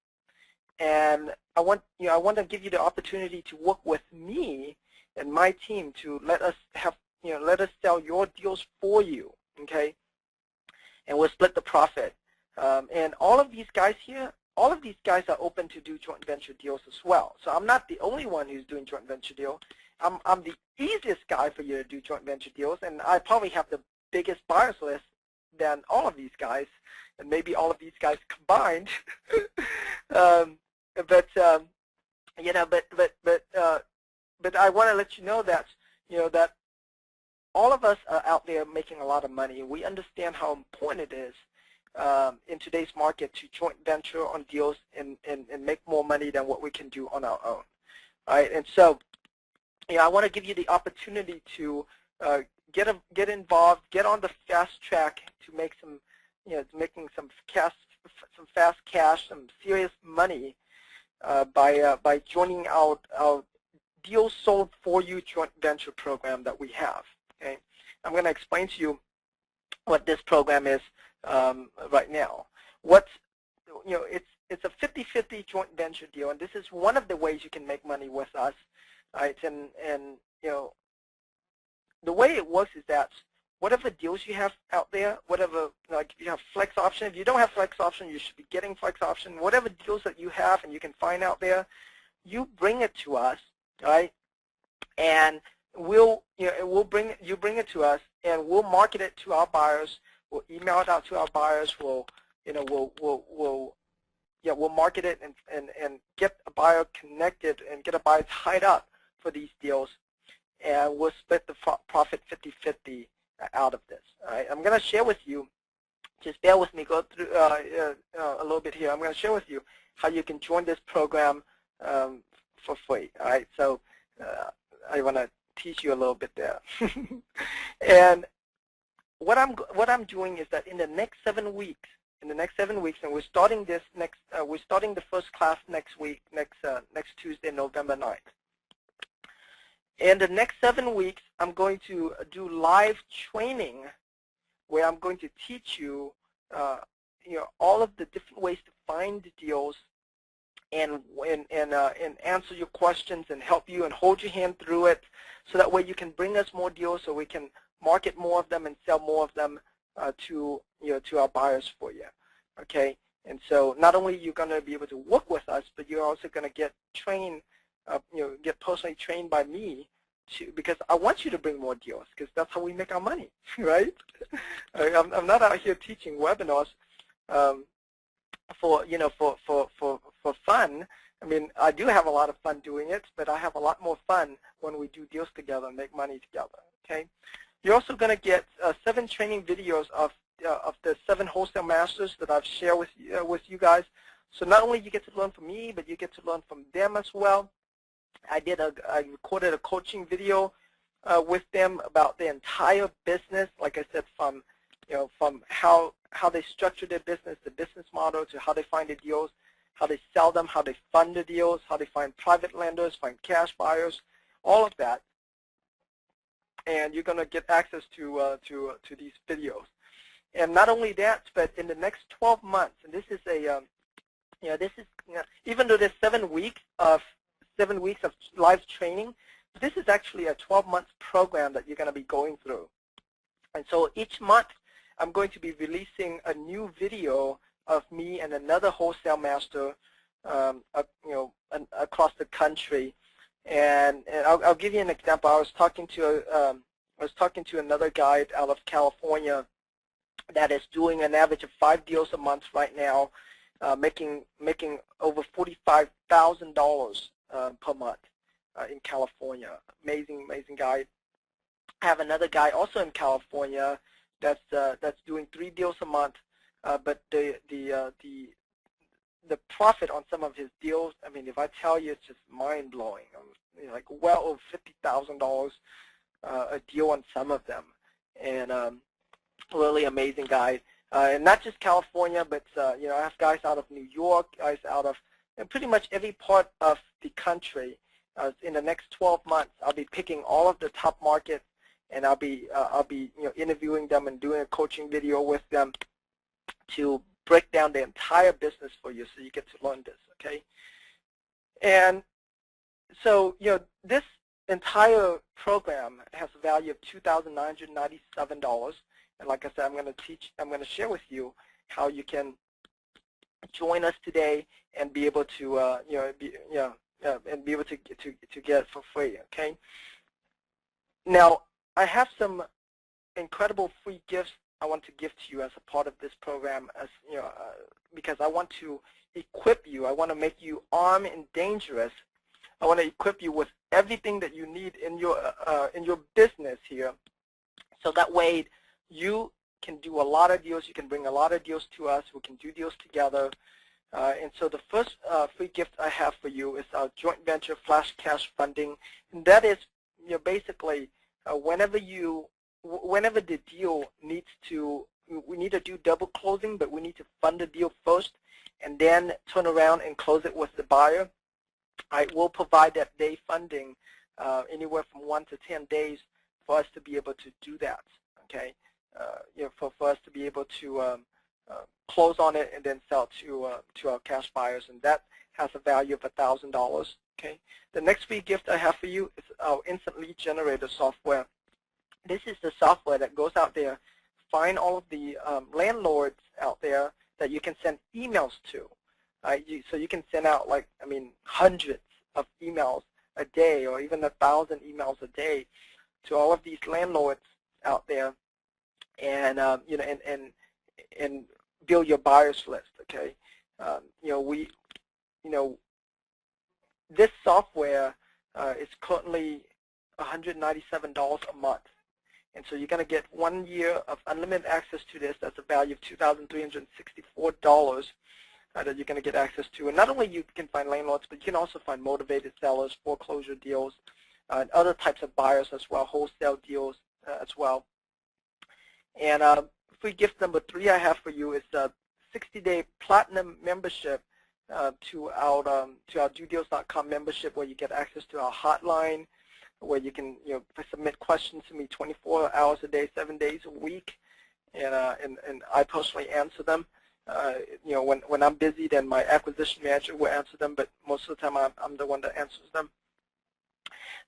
and I want to give you the opportunity to work with me and my team to let us sell your deals for you, okay? And we'll split the profit. And all of these guys here, all of these guys are open to do joint venture deals as well. So I'm not the only one who's doing joint venture deal. I'm the easiest guy for you to do joint venture deals, and I probably have the biggest buyers list than all of these guys, and maybe all of these guys combined. But I want to let you know that that all of us are out there making a lot of money. We understand how important it is in today's market to joint venture on deals and make more money than what we can do on our own. All right, and so I want to give you the opportunity to get involved, get on the fast track to make some, making some fast cash, some serious money by joining our Deals Sold For You joint venture program that we have. Okay, I'm going to explain to you what this program is right now. It's a 50-50 joint venture deal, and this is one of the ways you can make money with us. Right, and the way it works is that whatever deals you have out there, whatever, like if you have flex option, if you don't have flex option, you should be getting flex option. Whatever deals that you have and you can find out there, you bring it to us, right? And we'll bring it to us, and we'll market it to our buyers. We'll email it out to our buyers. We'll market it and get a buyer connected and get a buyer tied up for these deals, and we'll split the profit 50-50 out of this. All right? I'm going to share with you just bear with me, go through a little bit here. I'm going to share with you how you can join this program for free. All right, so I want to teach you a little bit there. And what I'm doing is that in the next 7 weeks, and we're starting this we're starting the first class next week, next Tuesday, November 9th. In the next 7 weeks, I'm going to do live training where I'm going to teach you, all of the different ways to find deals and answer your questions and help you and hold your hand through it, so that way you can bring us more deals so we can market more of them and sell more of them to our buyers for you. Okay, and so not only are you going to be able to work with us, but you're also going to get trained, get personally trained by me, because I want you to bring more deals, because that's how we make our money, right? I'm not out here teaching webinars for fun. I mean, I do have a lot of fun doing it, but I have a lot more fun when we do deals together and make money together. Okay, you're also going to get 7 training videos of the 7 wholesale masters that I've shared with you guys. So not only you get to learn from me, but you get to learn from them as well. I recorded a coaching video with them about the entire business, like I said, from how they structure their business, the business model, to how they find the deals, how they sell them, how they fund the deals, how they find private lenders, find cash buyers, all of that. And you're going to get access to these videos. And not only that, but in the next 12 months, and this is even though there's 7 weeks of live training, this is actually a 12-month program that you're going to be going through. And so each month, I'm going to be releasing a new video of me and another wholesale master, across the country. And I'll give you an example. I was talking to another guy out of California that is doing an average of 5 deals a month right now, making over $45,000 per month in California. Amazing guy. I have another guy also in California that's doing 3 deals a month, but the profit on some of his deals, I mean, if I tell you, it's just mind blowing. Like well over $50,000 a deal on some of them, and really amazing guy. And not just California, but I have guys out of New York, guys out of pretty much every part of the country. In the next 12 months, I'll be picking all of the top markets, and I'll be interviewing them and doing a coaching video with them to break down the entire business for you, so you get to learn this. Okay, and so this entire program has a value of $2,997, and like I said, I'm going to share with you how you can join us today and be able to and be able to get it for free. Okay. Now I have some incredible free gifts I want to give to you as a part of this program, as because I want to equip you. I want to make you armed and dangerous. I want to equip you with everything that you need in your business here, so that way you can do a lot of deals. You can bring a lot of deals to us. We can do deals together. And so the first free gift I have for you is our joint venture flash cash funding, and that is basically whenever the deal needs to, we need to do double closing, but we need to fund the deal first and then turn around and close it with the buyer. I will provide that day funding anywhere from 1 to 10 days for us to be able to do that. Okay, for us to be able to close on it and then sell to our cash buyers, and that has a value of $1,000. Okay, the next free gift I have for you is our instant lead generator software. This is the software that goes out there, find all of the landlords out there that you can send emails to. So you can send out hundreds of emails a day, or even 1,000 emails a day to all of these landlords out there, and and build your buyers list. Okay, this software is currently $197 a month, And so you're going to get 1 year of unlimited access to this. That's a value of $2,364 that you're going to get access to. And not only you can find landlords, but you can also find motivated sellers, foreclosure deals, and other types of buyers as well, wholesale deals as well. And free gift number 3 I have for you is a 60-day platinum membership to our DoDeals.com membership, where you get access to our hotline, where you can submit questions to me 24 hours a day, 7 days a week, and I personally answer them. When I'm busy, then my acquisition manager will answer them, but most of the time I'm the one that answers them.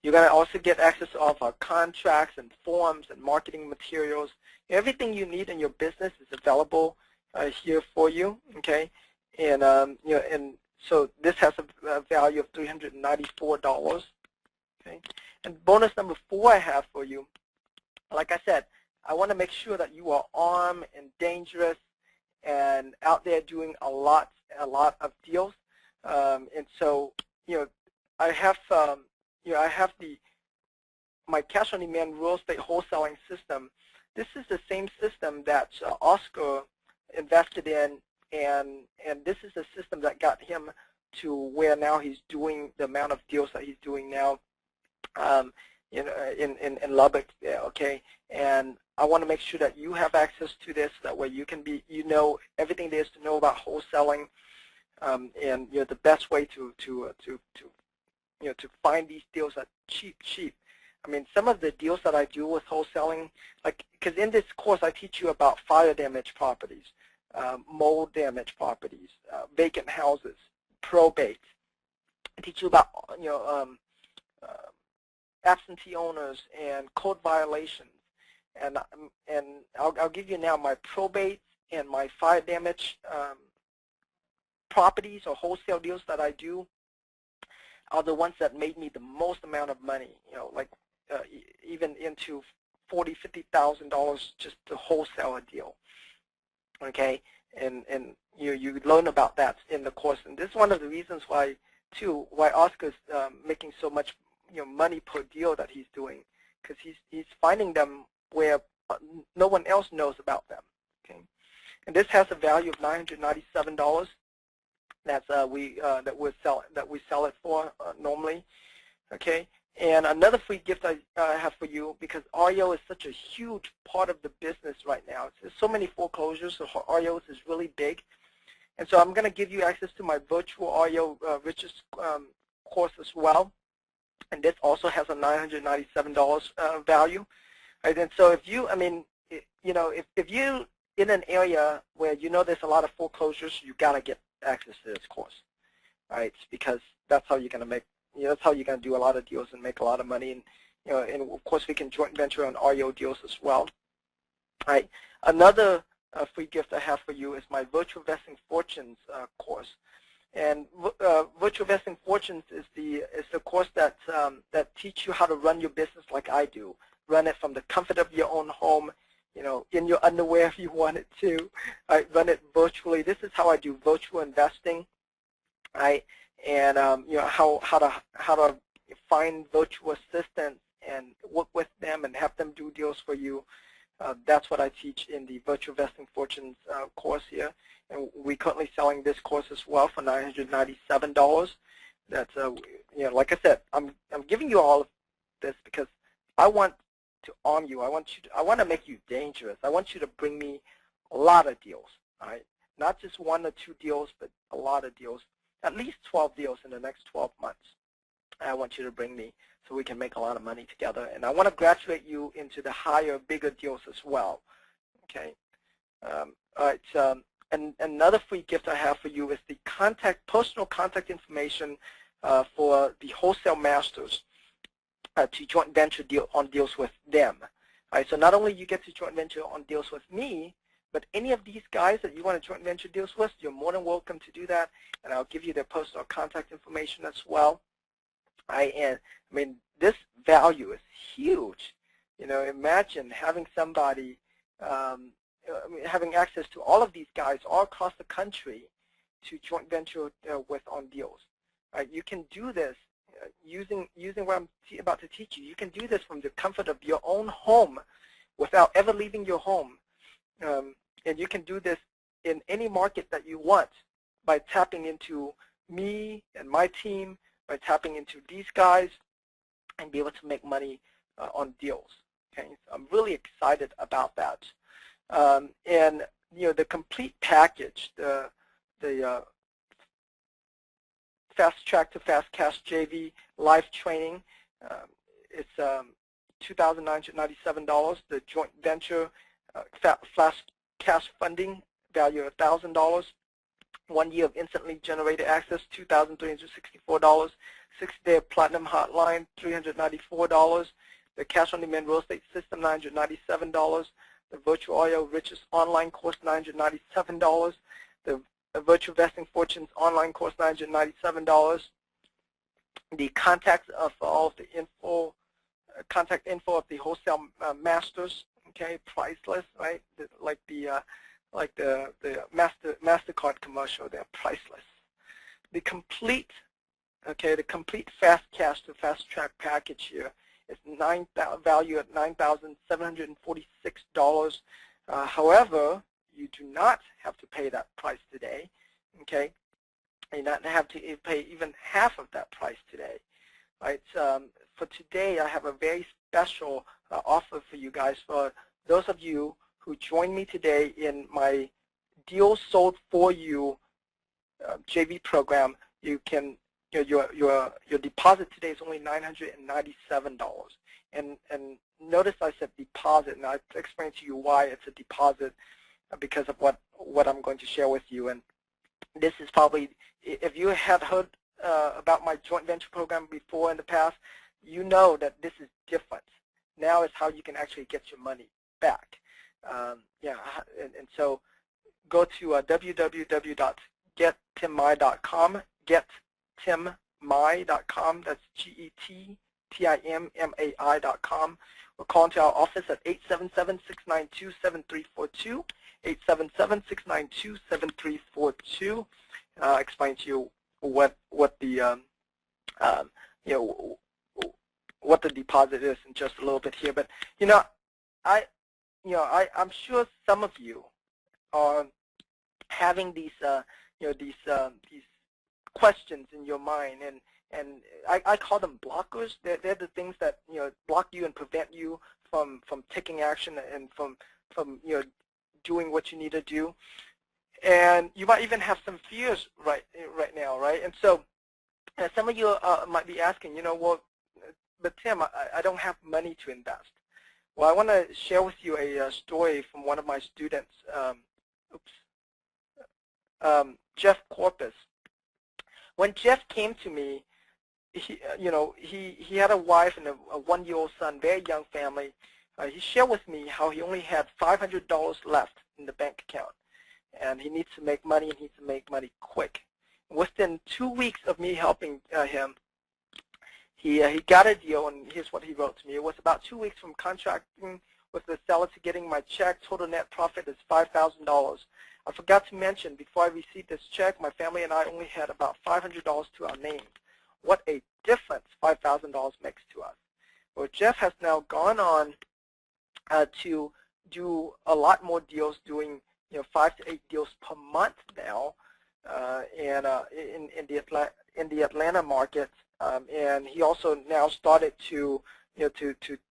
You're going to also get access to all of our contracts and forms and marketing materials. Everything you need in your business is available here for you, okay? And and so this has a value of $394, okay? And bonus number 4 I have for you, like I said, I want to make sure that you are armed and dangerous and out there doing a lot of deals. And so I have I have my cash on demand real estate wholesaling system. This is the same system that Oscar invested in, and this is the system that got him to where now he's doing the amount of deals that he's doing now in Lubbock, okay? And I want to make sure that you have access to this, that way you can be, everything there is to know about wholesaling, and the best way to find these deals at cheap. I mean, some of the deals that I do with wholesaling, because in this course I teach you about fire damage properties, mold damage properties, vacant houses, probate. I teach you about absentee owners and code violations, and I'll give you now my probate and my fire damage properties or wholesale deals that I do are the ones that made me the most amount of money, even into $40,000, $50,000 just to wholesale a deal, okay? And you learn about that in the course, and this is one of the reasons why Oscar's making so much money per deal that he's doing, because he's finding them where no one else knows about them, okay? And this has a value of $997. That's that we sell it for normally, okay? And another free gift I have for you, because REO is such a huge part of the business right now. There's so many foreclosures, so REO is really big. And so I'm going to give you access to my virtual REO Riches course as well. And this also has a $997 value. Right? And so if you, if you in an area where there's a lot of foreclosures, you got to get access to this course, right? Because that's how you're going to make, that's how you're going to do a lot of deals and make a lot of money. And and of course we can joint venture on REO deals as well. Right. Another free gift I have for you is my Virtual Investing Fortunes course. And Virtual Investing Fortunes is the course that that teach you how to run your business like I do. Run it from the comfort of your own home, in your underwear if you wanted to. I run it virtually. This is how I do virtual investing, right? And how to find virtual assistants and work with them and have them do deals for you. That's what I teach in the Virtual Investing Fortunes course here. And we're currently selling this course as well for $997. That's like I said, I'm giving you all of this because I want to arm you. I want to make you dangerous. I want you to bring me a lot of deals, all right? Not just 1 or 2 deals, but a lot of deals. At least 12 deals in the next 12 months. I want you to bring me so we can make a lot of money together. And I want to graduate you into the higher, bigger deals as well. Okay. All right. And another free gift I have for you is the personal contact information for the wholesale masters to joint venture on deals with them. All right. So not only you get to joint venture on deals with me, but any of these guys that you want to joint venture deals with, you're more than welcome to do that, and I'll give you their personal contact information as well. And I mean, this value is huge. Imagine having somebody, having access to all of these guys all across the country to joint venture with on deals. Right? You can do this using what I'm about to teach you. You can do this from the comfort of your own home. without ever leaving your home. And you can do this in any market that you want by tapping into me and my team, by tapping into these guys, and be able to make money on deals. Okay, so I'm really excited about that. And the complete package, the Fast Track to Fast Cash JV live training, it's $2,997. The joint venture flash cash funding value of $1,000. 1 year of instantly generated access, $2,364. 6-day platinum hotline, $394. The cash on demand real estate system, $997. The virtual oil riches online course, $997. The virtual vesting fortunes online course, $997. The contacts of all of the info, contact info of the wholesale masters, okay, priceless, right? Like the MasterCard commercial, they're priceless. The complete, okay, the complete fast cash to fast track package here is value at $9,746. However, you do not have to pay that price today, okay? You not have to pay even half of that price today, right? For today, I have a very special offer for you guys. For those of you who join me today in my Deals Sold For You JV program, you can your deposit today is only $997. And notice I said deposit, and I'll explain to you why it's a deposit because of what I'm going to share with you. And this is probably, if you have heard about my joint venture program before in the past, you know that this is different. Now is how you can actually get your money back. And so go to www.gettimmai.com, gettimmai.com, that's GETTIMMAI.com, or call into our office at 877-692-7342, 877-692-7342. I'll explain to you what the what the deposit is in just a little bit here. But I'm sure some of you are having these these questions in your mind, and I call them blockers. They're the things that block you and prevent you from taking action and from doing what you need to do. And you might even have some fears right now, right? And so some of you might be asking, well, but Tim, I don't have money to invest. Well, I want to share with you a story from one of my students, Jeff Corpus. When Jeff came to me, he had a wife and a 1-year-old son, very young family. He shared with me how he only had $500 left in the bank account, and he needs to make money, and he needs to make money quick. Within 2 weeks of me helping him, he got a deal, and here's what he wrote to me. It was about 2 weeks from contracting with the seller to getting my check. Total net profit is $5,000. I forgot to mention, before I received this check, my family and I only had about $500 to our names. What a difference $5,000 makes to us. Well, Jeff has now gone on to do a lot more deals, doing 5 to 8 deals per month now, and in the Atlanta market. And he also now started to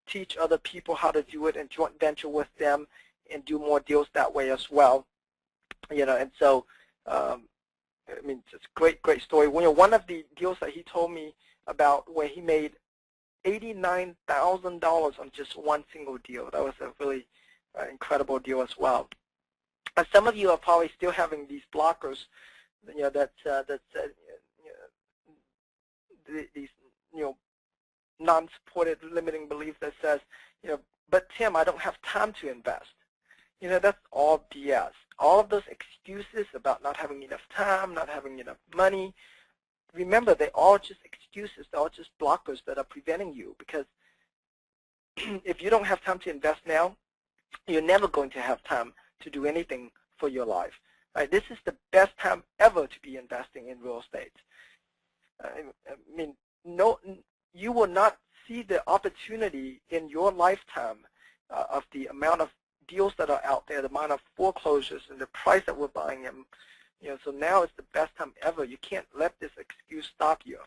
teach other people how to do it and joint venture with them and do more deals that way as well. And so I mean, it's a great story. One of the deals that he told me about where he made $89,000 on just one single deal. That was a really incredible deal as well. And some of you are probably still having these blockers, these non-supported limiting beliefs that says, but Tim, I don't have time to invest. That's all BS. All of those excuses about not having enough time, not having enough money, remember, they're all just excuses. They're all just blockers that are preventing you, because if you don't have time to invest now, you're never going to have time to do anything for your life. Right? This is the best time ever to be investing in real estate. I mean, no, you will not see the opportunity in your lifetime of the amount of deals that are out there, the amount of foreclosures, and the price that we're buying them. So now is the best time ever. You can't let this excuse stop you.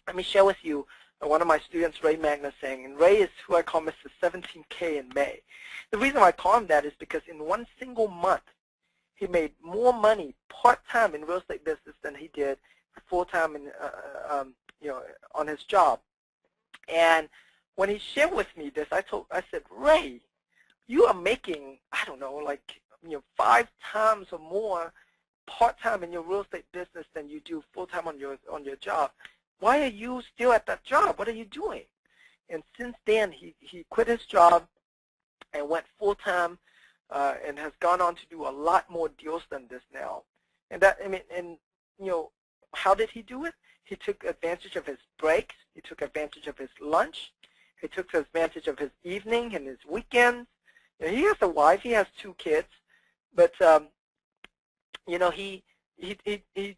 Let me share with you one of my students, Ray Magnus, saying, and Ray is who I call Mr. 17K in May. The reason why I call him that is because in one single month, he made more money part-time in real estate business than he did full-time in, on his job. And when he shared with me this, I said, Ray, you are making, I don't know, like 5 times or more part-time in your real estate business than you do full-time on your job. Why are you still at that job? What are you doing? And since then, he quit his job and went full-time and has gone on to do a lot more deals than this now. And that, how did he do it? He took advantage of his breaks. He took advantage of his lunch. He took advantage of his evening and his weekends. He has a wife. He has 2 kids. But, he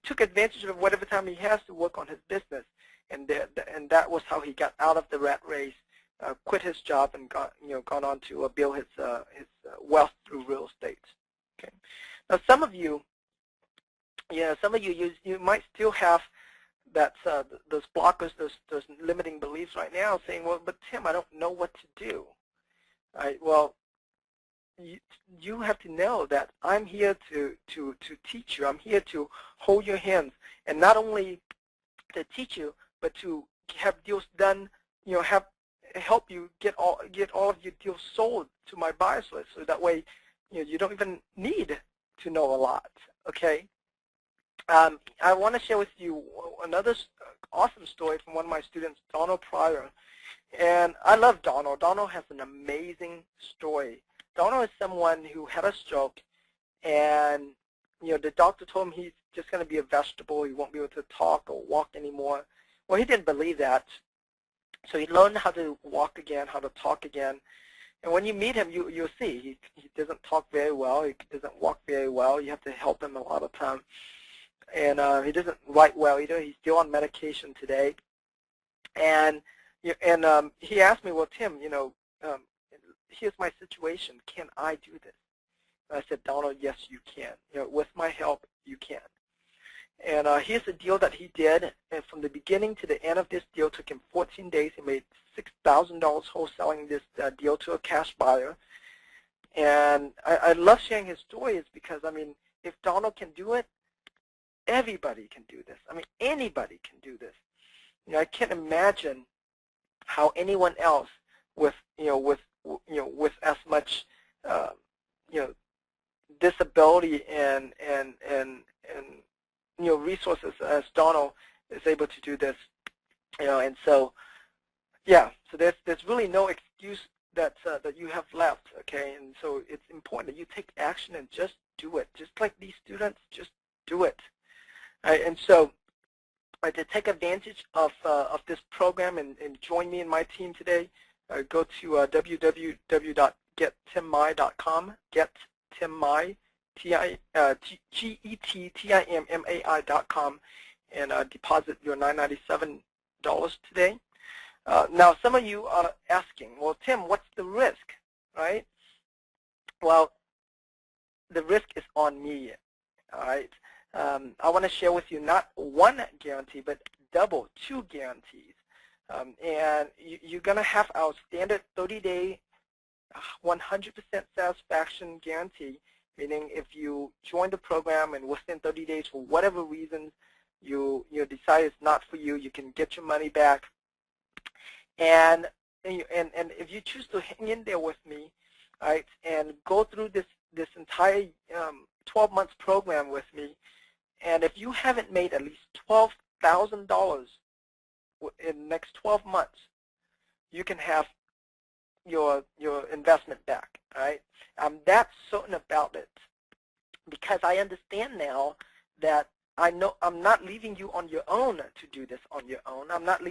took advantage of whatever time he has to work on his business. And that was how he got out of the rat race, quit his job, and gone on to build his wealth through real estate. Okay. Now, some of you might still have that those blockers, those limiting beliefs right now, saying, well, but Tim, I don't know what to do. All right. Well, you have to know that I'm here to teach you. I'm here to hold your hands, and not only to teach you, but to have deals done. Help you get all of your deals sold to my buyers list, so that way you don't even need to know a lot. Okay. I want to share with you another awesome story from one of my students, Donald Pryor, and I love Donald. Donald has an amazing story. Donald is someone who had a stroke, and the doctor told him he's just going to be a vegetable. He won't be able to talk or walk anymore. Well, he didn't believe that, so he learned how to walk again, how to talk again. And when you meet him, you'll see he doesn't talk very well. He doesn't walk very well. You have to help him a lot of time, and he doesn't write well either. He's still on medication today, and he asked me, well, Tim, here's my situation. Can I do this? And I said, Donald, yes, you can. With my help, you can. And here's the deal that he did. And from the beginning to the end of this deal, took him 14 days. He made $6,000 wholesaling this deal to a cash buyer. And I love sharing his stories because, if Donald can do it, everybody can do this. Anybody can do this. I can't imagine how anyone else with as much disability and resources as Donald is able to do this, and so so there's really no excuse that you have left, okay? And so it's important that you take action and just do it, just like these students, just do it. Right? And so to take advantage of this program and join me and my team today, go to www.gettimmai.com, GETTIMMAI.com, and deposit your $997 today. Now, some of you are asking, well, Tim, what's the risk, right? Well, the risk is on me, all right? I want to share with you not one guarantee, but double, 2 guarantees. And you're going to have our standard 30-day 100% satisfaction guarantee, meaning if you join the program and within 30 days for whatever reason you decide it's not for you, you can get your money back. And if you choose to hang in there with me, right, and go through this entire 12 months program with me, and if you haven't made at least $12,000 in the next 12 months, you can have your investment back, right? I'm that certain about it because I understand now that I'm not leaving you on your own to do this on your own. I'm not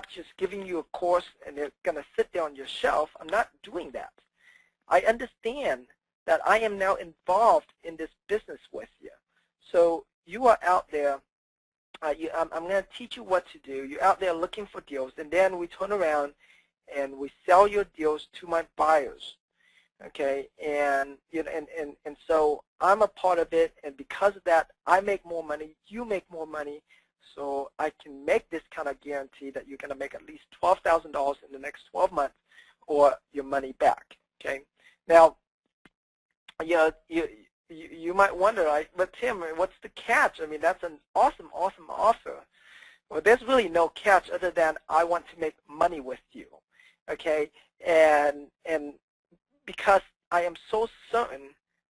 just giving you a course and it's going to sit there on your shelf. I'm not doing that. I understand that I am now involved in this business with you. So you are out there. I'm going to teach you what to do. You're out there looking for deals, and then we turn around and we sell your deals to my buyers. Okay, and so I'm a part of it, and because of that, I make more money, you make more money, so I can make this kind of guarantee that you're going to make at least $12,000 in the next 12 months, or your money back. Okay, now you might wonder, like, but Tim, what's the catch? I mean, that's an awesome offer. Well, there's really no catch other than I want to make money with you. Okay, and because I am so certain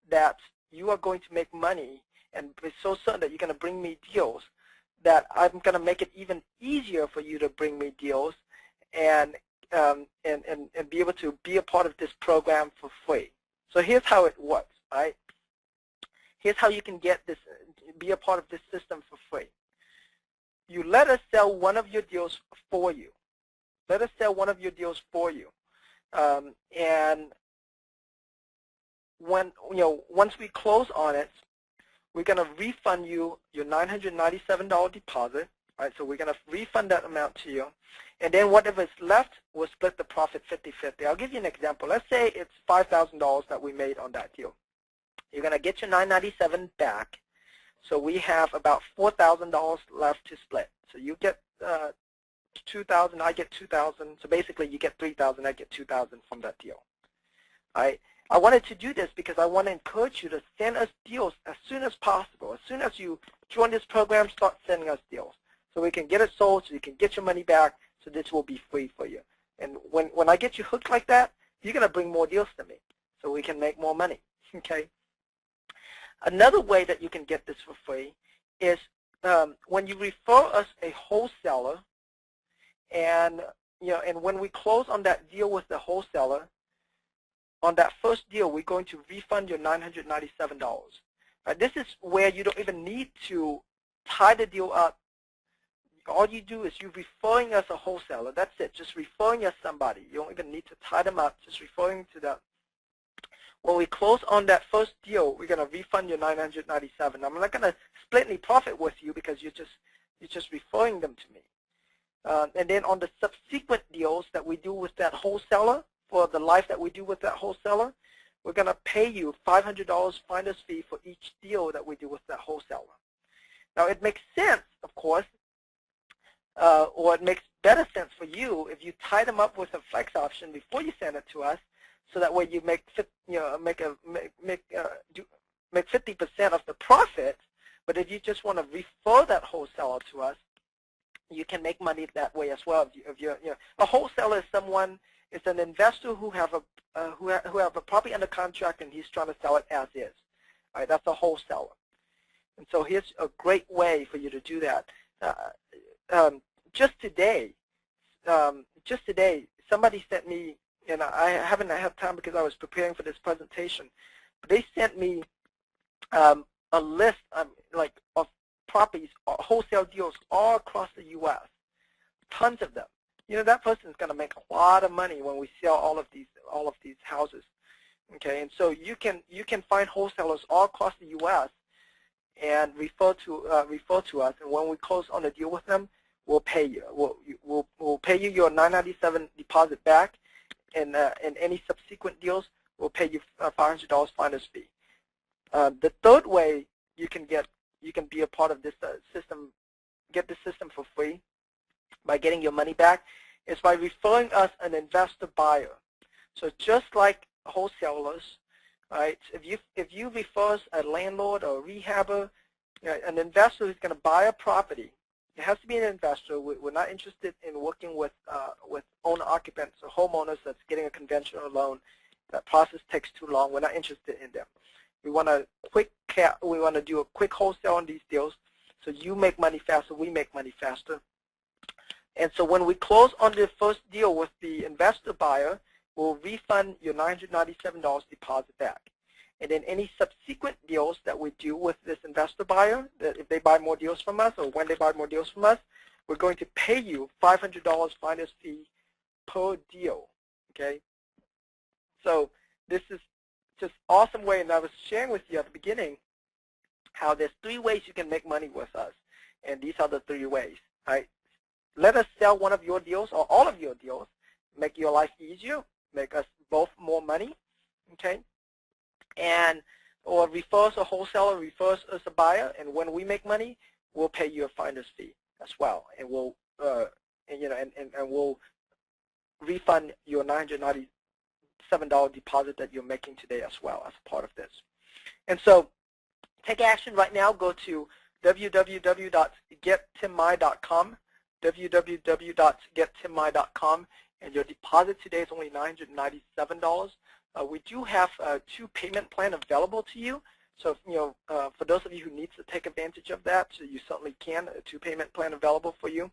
that you are going to make money, and be so certain that you're going to bring me deals, that I'm going to make it even easier for you to bring me deals, and be able to be a part of this program for free. So here's how it works, right? Here's how you can get this, be a part of this system for free. You let us sell one of your deals for you. Let us sell one of your deals for you, and when once we close on it, we're going to refund you your $997 deposit. Right, so we're going to refund that amount to you, and then whatever's left, we'll split the profit 50-50. I'll give you an example. Let's say it's $5,000 that we made on that deal. You're going to get your $997 back, so we have about $4,000 left to split. So you get $2,000, I get $2,000. So basically, you get $3,000, I get $2,000 from that deal. All right. I wanted to do this because I want to encourage you to send us deals as soon as possible. As soon as you join this program, start sending us deals so we can get it sold, so you can get your money back, so this will be free for you. And when I get you hooked like that, you're going to bring more deals to me so we can make more money. Okay. Another way that you can get this for free is when you refer us a wholesaler, and when we close on that deal with the wholesaler, on that first deal, we're going to refund your $997. Right, this is where you don't even need to tie the deal up. All you do is you're referring us a wholesaler. That's it, just referring us somebody. You don't even need to tie them up, just referring to them. When we close on that first deal, we're going to refund your $997. I'm not going to split any profit with you because you're just referring them to me. And then on the subsequent deals that we do with that wholesaler, for the life that we do with that wholesaler, we're going to pay you $500 finder's fee for each deal that we do with that wholesaler. Now, it makes sense, of course, or it makes better sense for you if you tie them up with a flex option before you send it to us, so that way you make 50% of the profit. But if you just want to refer that wholesaler to us, you can make money that way as well. A wholesaler is someone. It's an investor who have a property under contract and he's trying to sell it as is. All right, that's a wholesaler. And so here's a great way for you to do that. Just today, somebody sent me, and I haven't had time because I was preparing for this presentation, but they sent me a list of properties, wholesale deals all across the U.S., tons of them. That person is going to make a lot of money when we sell all of these houses. Okay, and so you can find wholesalers all across the U.S. and refer to us, and when we close on a deal with them, we'll pay you. We'll pay you your $997 deposit back, and any subsequent deals, we'll pay you $500 finder's fee. The third way you can be a part of this system, get the system for free by getting your money back, is by referring us an investor buyer. So just like wholesalers, right? If you refer us a landlord or a rehabber, an investor who's going to buy a property, it has to be an investor. We're not interested in working with owner occupants or homeowners that's getting a conventional loan. That process takes too long. We're not interested in them. We want to do a quick wholesale on these deals, so you make money faster, we make money faster. And so when we close on the first deal with the investor buyer, we'll refund your $997 deposit back. And then any subsequent deals that we do with this investor buyer, that if they buy more deals from us or when they buy more deals from us, we're going to pay you $500 finder's fee per deal. Okay? So this is just awesome way, and I was sharing with you at the beginning how there's 3 ways you can make money with us, and these are the 3 ways. Right? Let us sell one of your deals or all of your deals, make your life easier, make us both more money, okay? And or refer us a wholesaler, refer us as a buyer, and when we make money, we'll pay you a finder's fee as well, and we'll and we'll refund your $997 deposit that you're making today as well as a part of this. And so take action right now. Go to www.gettimmai.com, www.gettimmai.com, and your deposit today is only $997. We do have a 2 payment plan available to you. So, for those of you who need to take advantage of that, so you certainly can. A 2 payment plan available for you.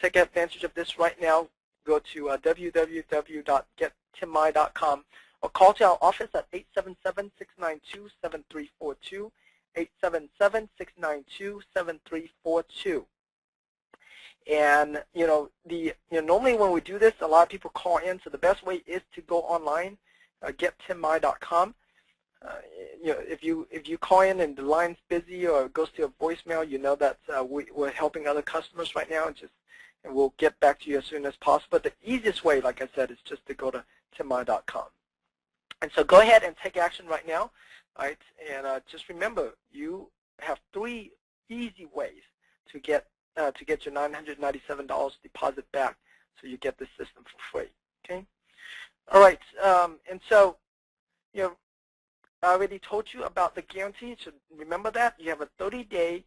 Take advantage of this right now. Go to www.gettimmai.com or call to our office at 877-692-7342, 877-692-7342. And normally when we do this, a lot of people call in. So the best way is to go online, gettimmai.com. If you call in and the line's busy or it goes to a voicemail, you know that we're helping other customers right now, and we'll get back to you as soon as possible. But the easiest way, like I said, is just to go to timmai.com. And so go ahead and take action right now, right? And just remember, you have 3 easy ways to get your $997 deposit back, so you get the system for free. Okay. All right. And so, I already told you about the guarantee. So remember that you have a 30-day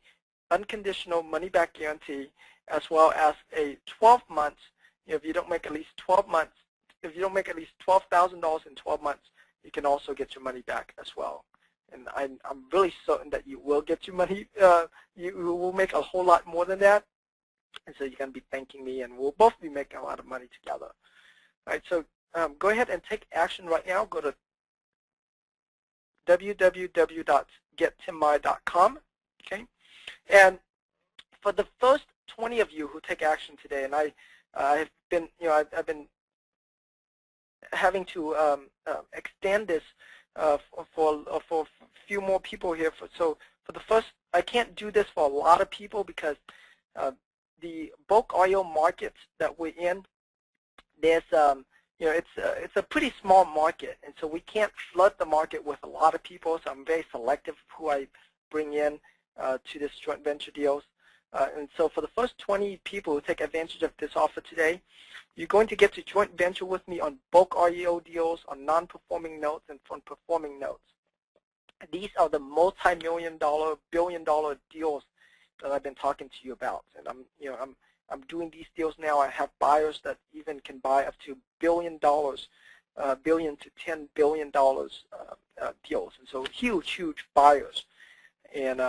unconditional money-back guarantee, as well as a 12 months. If you don't make at least 12 months, if you don't make at least $12,000 in 12 months, you can also get your money back as well. And I'm really certain that you will get your money. You will make a whole lot more than that. And so you're going to be thanking me, and we'll both be making a lot of money together. All right, so go ahead and take action right now. Go to www.gettimmai.com. Okay, and for the first 20 of you who take action today, and I've been having to extend this for a few more people here. So for the first, I can't do this for a lot of people because the bulk oil market that we're in, there's it's a pretty small market, and so we can't flood the market with a lot of people. So I'm very selective who I bring in to this joint venture deals. And so for the first 20 people who take advantage of this offer today, you're going to get to joint venture with me on bulk REO deals, on non-performing notes, and on performing notes. These are the multi-million-dollar, billion-dollar deals that I've been talking to you about. And I'm doing these deals now. I have buyers that even can buy up to $1 billion, billion to $10 billion deals, and so huge buyers. And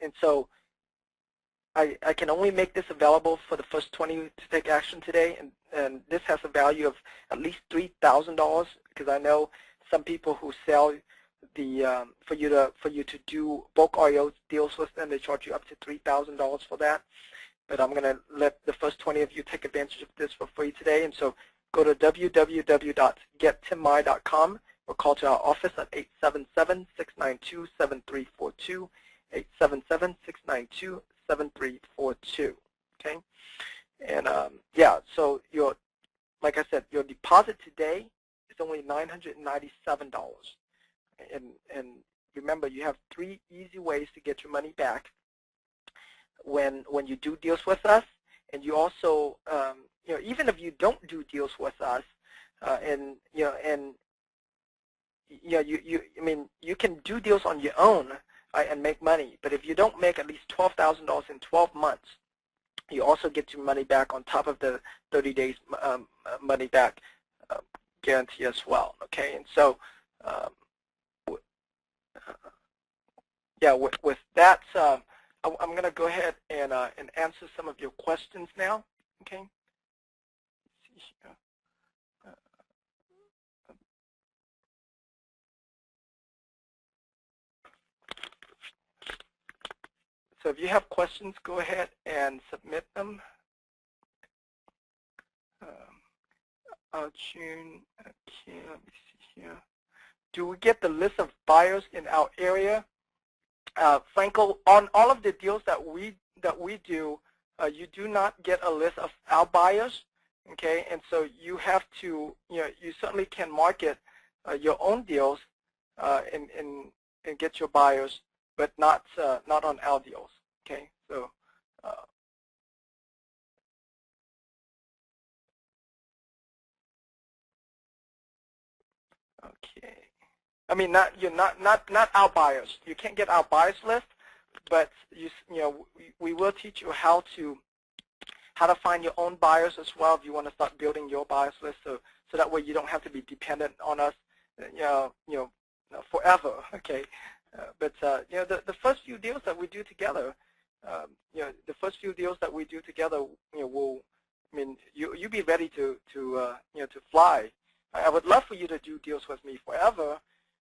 and so I can only make this available for the first 20 to take action today, and this has a value of at least $3,000, because I know some people who sell the for you to do bulk REO deals with them, they charge you up to $3,000 for that. But I'm going to let the first 20 of you take advantage of this for free today, and so go to www.gettimmai.com or call to our office at 877-692-7342, 877-692-7342. Okay, and yeah, so like I said, your deposit today is only $997. And remember, you have 3 easy ways to get your money back when you do deals with us. And you also, even if you don't do deals with us, you can do deals on your own and make money. But if you don't make at least $12,000 in 12 months, you also get your money back on top of the 30 days money back guarantee as well. Okay, and so yeah, with that, I'm going to go ahead and answer some of your questions now. Okay. Let's see here. So if you have questions, go ahead and submit them. June, okay, let me see here. Do we get the list of buyers in our area? Franco, on all of the deals that we do, you do not get a list of outbuyers, okay? And so you have to, you certainly can market your own deals and get your buyers, but not on our deals, okay? So. Okay. I mean, not our buyers. You can't get our buyers list, but we will teach you how to find your own buyers as well if you want to start building your buyers list. So that way you don't have to be dependent on us, forever. Okay. But the first few deals that we do together, will. I mean, you be ready to fly. I would love for you to do deals with me forever,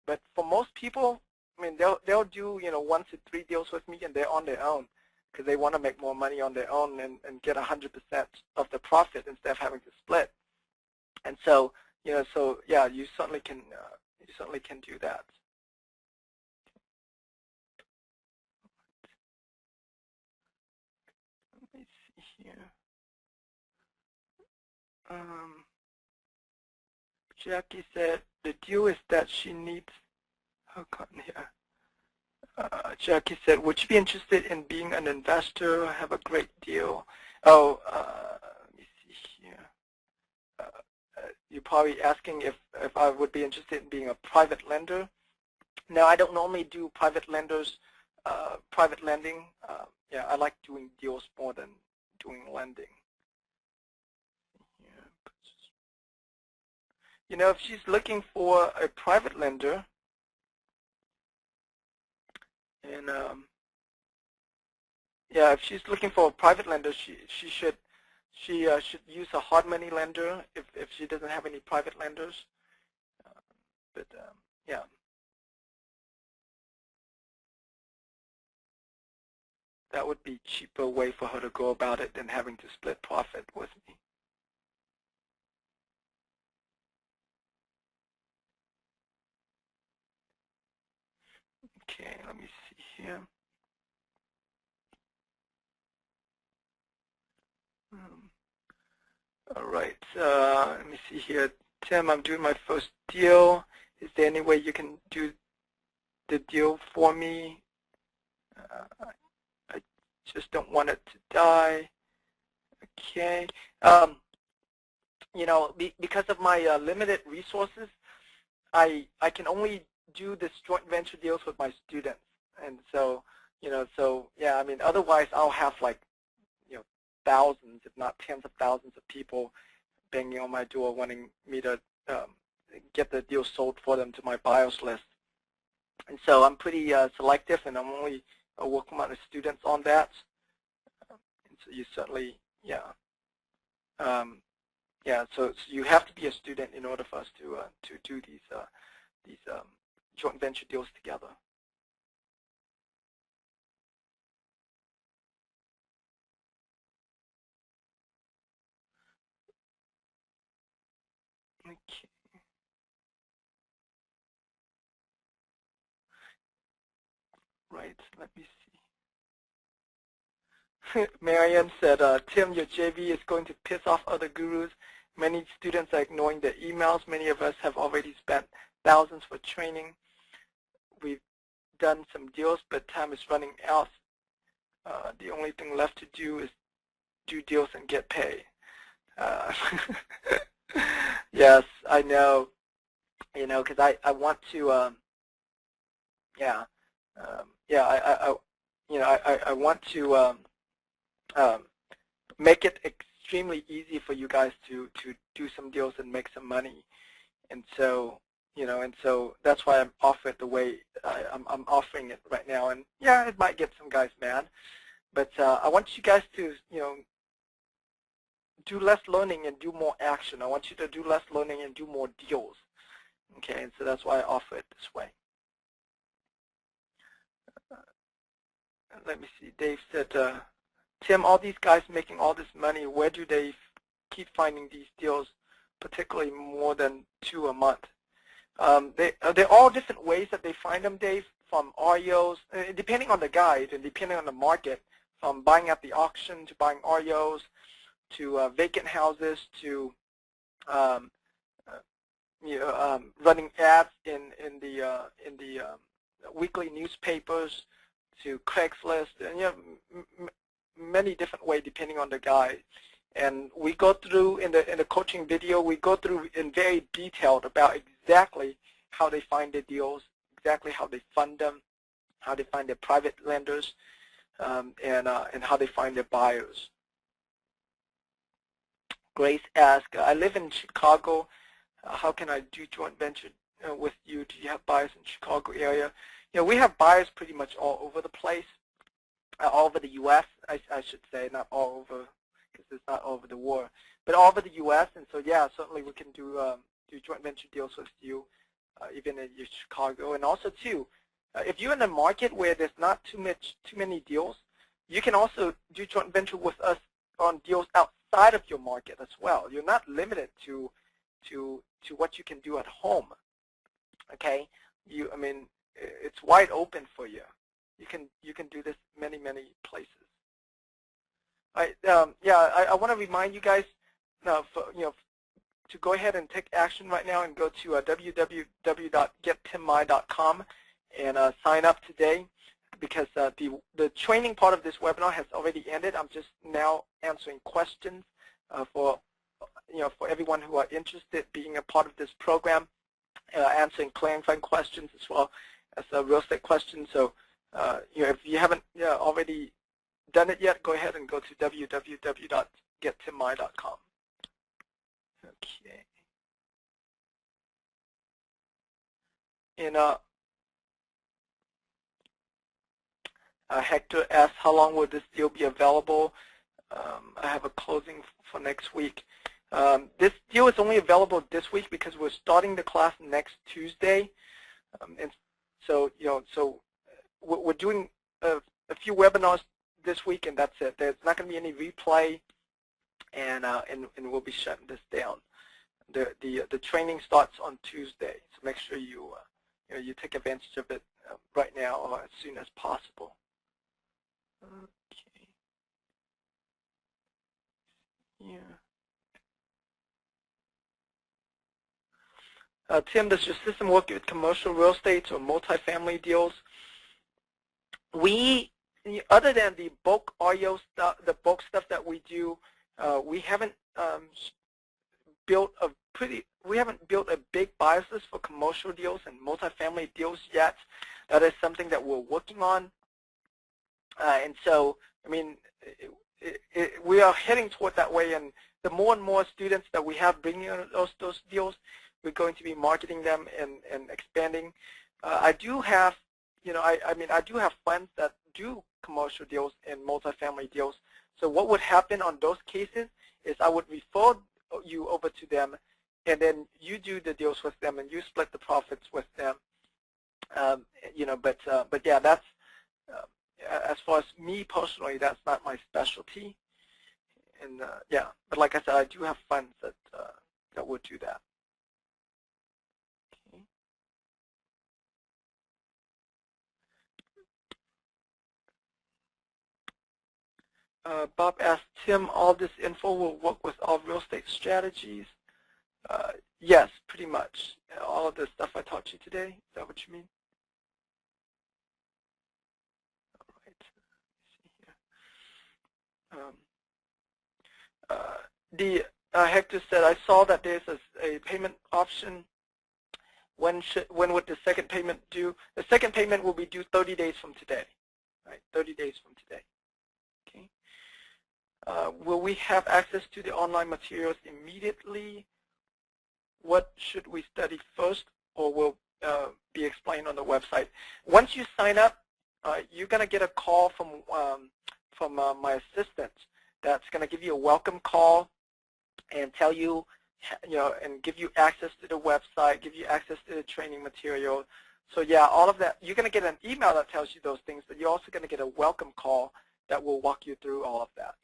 but for most people, I mean, they'll do 1 to 3 deals with me, and they're on their own because they want to make more money on their own and get 100% of the profit instead of having to split. And so so yeah, you certainly can do that. Let me see here. Jackie said the deal is that she needs. Oh God, yeah. Jackie said, would you be interested in being an investor? I have a great deal. Oh, let me see here. You're probably asking if I would be interested in being a private lender. No, I don't normally do private lending. Yeah, I like doing deals more than doing lending. If she's looking for a private lender, and yeah, if she's looking for a private lender, she should use a hard money lender if she doesn't have any private lenders. But yeah. That would be a cheaper way for her to go about it than having to split profit with me. Okay, let me see here. All right, let me see here. Tim, I'm doing my first deal. Is there any way you can do the deal for me? I just don't want it to die. Okay. Because of my limited resources, I can only do this joint venture deals with my students, and so yeah, I mean, otherwise I'll have like thousands, if not tens of thousands of people banging on my door wanting me to get the deal sold for them to my buyers list. And so I'm pretty selective, and I'm only working with the students on that. And so you certainly, yeah. Yeah, so you have to be a student in order for us to do these joint venture deals together. Okay. Right, let me see. Marianne said, Tim, your JV is going to piss off other gurus. Many students are ignoring their emails. Many of us have already spent thousands for training. We've done some deals, but time is running out. The only thing left to do is do deals and get paid. Yes, I know. Because I want to, yeah, I want to make it extremely easy for you guys to do some deals and make some money, and so that's why I'm offering it the way I'm offering it right now. And yeah, it might get some guys mad, but I want you guys to do less learning and do more action. I want you to do less learning and do more deals. Okay, and so that's why I offer it this way. Let me see. Dave said, Tim, all these guys making all this money, where do they keep finding these deals, particularly more than 2 a month? They're all different ways that they find them, Dave, from REOs, depending on the guide and depending on the market. from buying at the auction to buying REOs to vacant houses to running ads in the weekly newspapers to Craigslist, and many different ways depending on the guy. And we go through in the coaching video, we go through in very detailed about exactly how they find the deals, exactly how they fund them, how they find their private lenders, and how they find their buyers. Grace asked, I live in Chicago. How can I do joint venture with you? Do you have buyers in the Chicago area? We have buyers pretty much all over the place, all over the U.S., I should say, not all over, because it's not all over the world, but all over the U.S. And so, yeah, certainly we can do joint venture deals with you, even in Chicago. And also, too, if you're in a market where there's not too many deals, you can also do joint venture with us on deals outside of your market as well. You're not limited to what you can do at home. Okay, I mean, it's wide open for you. You can do this many places. I want to remind you guys to go ahead and take action right now and go to www.gettimmai.com and sign up today, because the training part of this webinar has already ended. I'm just now answering questions for everyone who are interested being a part of this program, answering clarifying questions as well as real estate questions. So if you haven't already done it yet, go ahead and go to www.gettimmai.com. Okay. And Hector asked, how long will this deal be available? I have a closing for next week. This deal is only available this week because we're starting the class next Tuesday, and so we're doing a few webinars this week, and that's it. There's not going to be any replay, and we'll be shutting this down. The training starts on Tuesday, so make sure you take advantage of it right now or as soon as possible. Okay. Yeah. Tim, does your system work with commercial real estate or multifamily deals? Other than the bulk REO stuff, the bulk stuff that we do, we haven't built a big buyers list for commercial deals and multifamily deals yet. That is something that we're working on, and so I mean, we are heading toward that way. And the more and more students that we have bringing in those deals, we're going to be marketing them and expanding. I do have, I do have friends that do commercial deals and multifamily deals. So what would happen on those cases is I would refer you over to them, and then you do the deals with them, and you split the profits with them. But yeah, that's as far as me personally, that's not my specialty. And yeah, but like I said, I do have friends that would do that. Bob asked, Tim, all this info will work with all real estate strategies? Yes, pretty much. All of the stuff I taught you today, is that what you mean? All right, see here. Hector said, I saw that there's a payment option. When would the second payment due? The second payment will be due 30 days from today, right? 30 days from today. Okay. Will we have access to the online materials immediately? What should we study first, or will be explained on the website? Once you sign up, you're going to get a call from my assistant that's going to give you a welcome call and tell you, and give you access to the website, give you access to the training material. So yeah, all of that. You're going to get an email that tells you those things, but you're also going to get a welcome call that will walk you through all of that.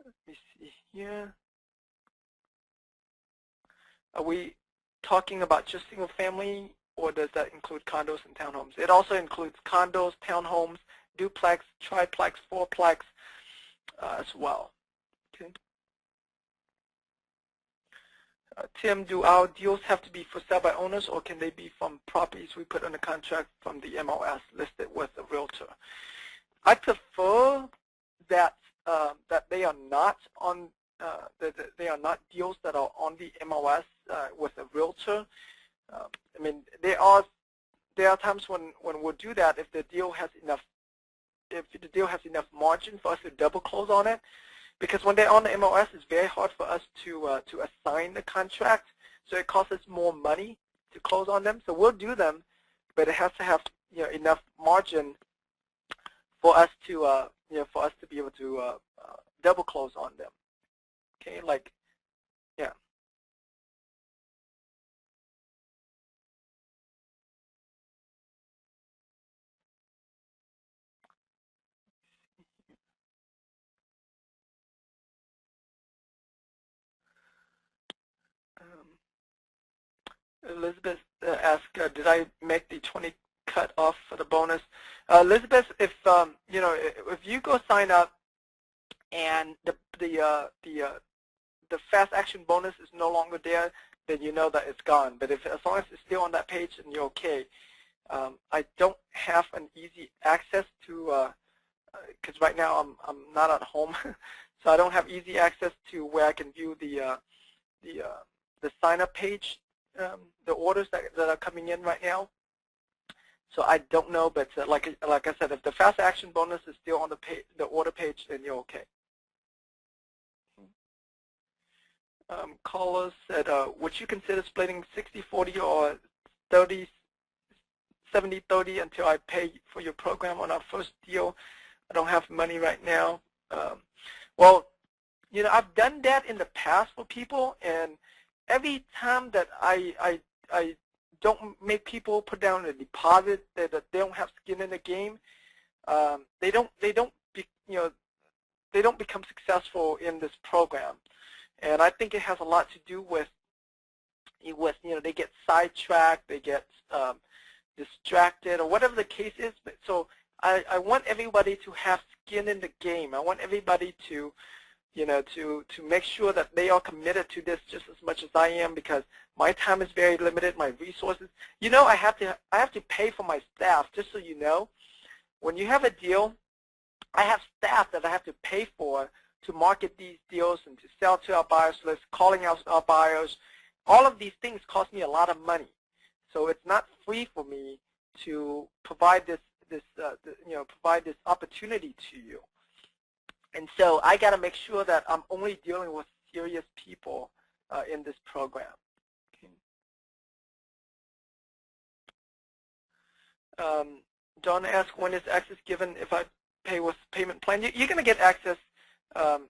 Let me see here. Are we talking about just single family or does that include condos and townhomes? It also includes condos, townhomes, duplex, triplex, fourplex as well. Okay. Tim, do our deals have to be for sale by owners, or can they be from properties we put under contract from the MLS listed with a realtor? I prefer that that they are not on that they are not deals that are on the MLS with a realtor. I mean, there are times when we'll do that if the deal has enough margin for us to double close on it. Because when they're on the MLS, it's very hard for us to assign the contract, so it costs us more money to close on them. So we'll do them, but it has to have enough margin for us to be able to double close on them. Okay, like yeah. Elizabeth asked, did I make the 20 cut off for the bonus? Elizabeth, if if you go sign up and the fast action bonus is no longer there, then you know that it's gone. But if as long as it's still on that page, then you're okay. I don't have an easy access to because right now I'm not at home, so I don't have easy access to where I can view the sign up page. The orders that are coming in right now. So I don't know, but like I said, if the fast action bonus is still on the order page, then you're okay. Carlos said, would you consider splitting 60-40 or 70-30 until I pay for your program on our first deal? I don't have money right now. Well, I've done that in the past for people, and every time that I don't make people put down a deposit that they don't have skin in the game, they don't become successful in this program. And I think it has a lot to do with they get sidetracked, they get distracted, or whatever the case is. But so I want everybody to have skin in the game. I want everybody to to make sure that they are committed to this just as much as I am, because my time is very limited, my resources. I have to pay for my staff, just so you know. When you have a deal, I have staff that I have to pay for to market these deals and to sell to our buyers list, calling out our buyers. All of these things cost me a lot of money. So it's not free for me to provide this opportunity to you. And so I got to make sure that I'm only dealing with serious people in this program. Okay. Don asked, when is access given if I pay with payment plan? You're going to get access as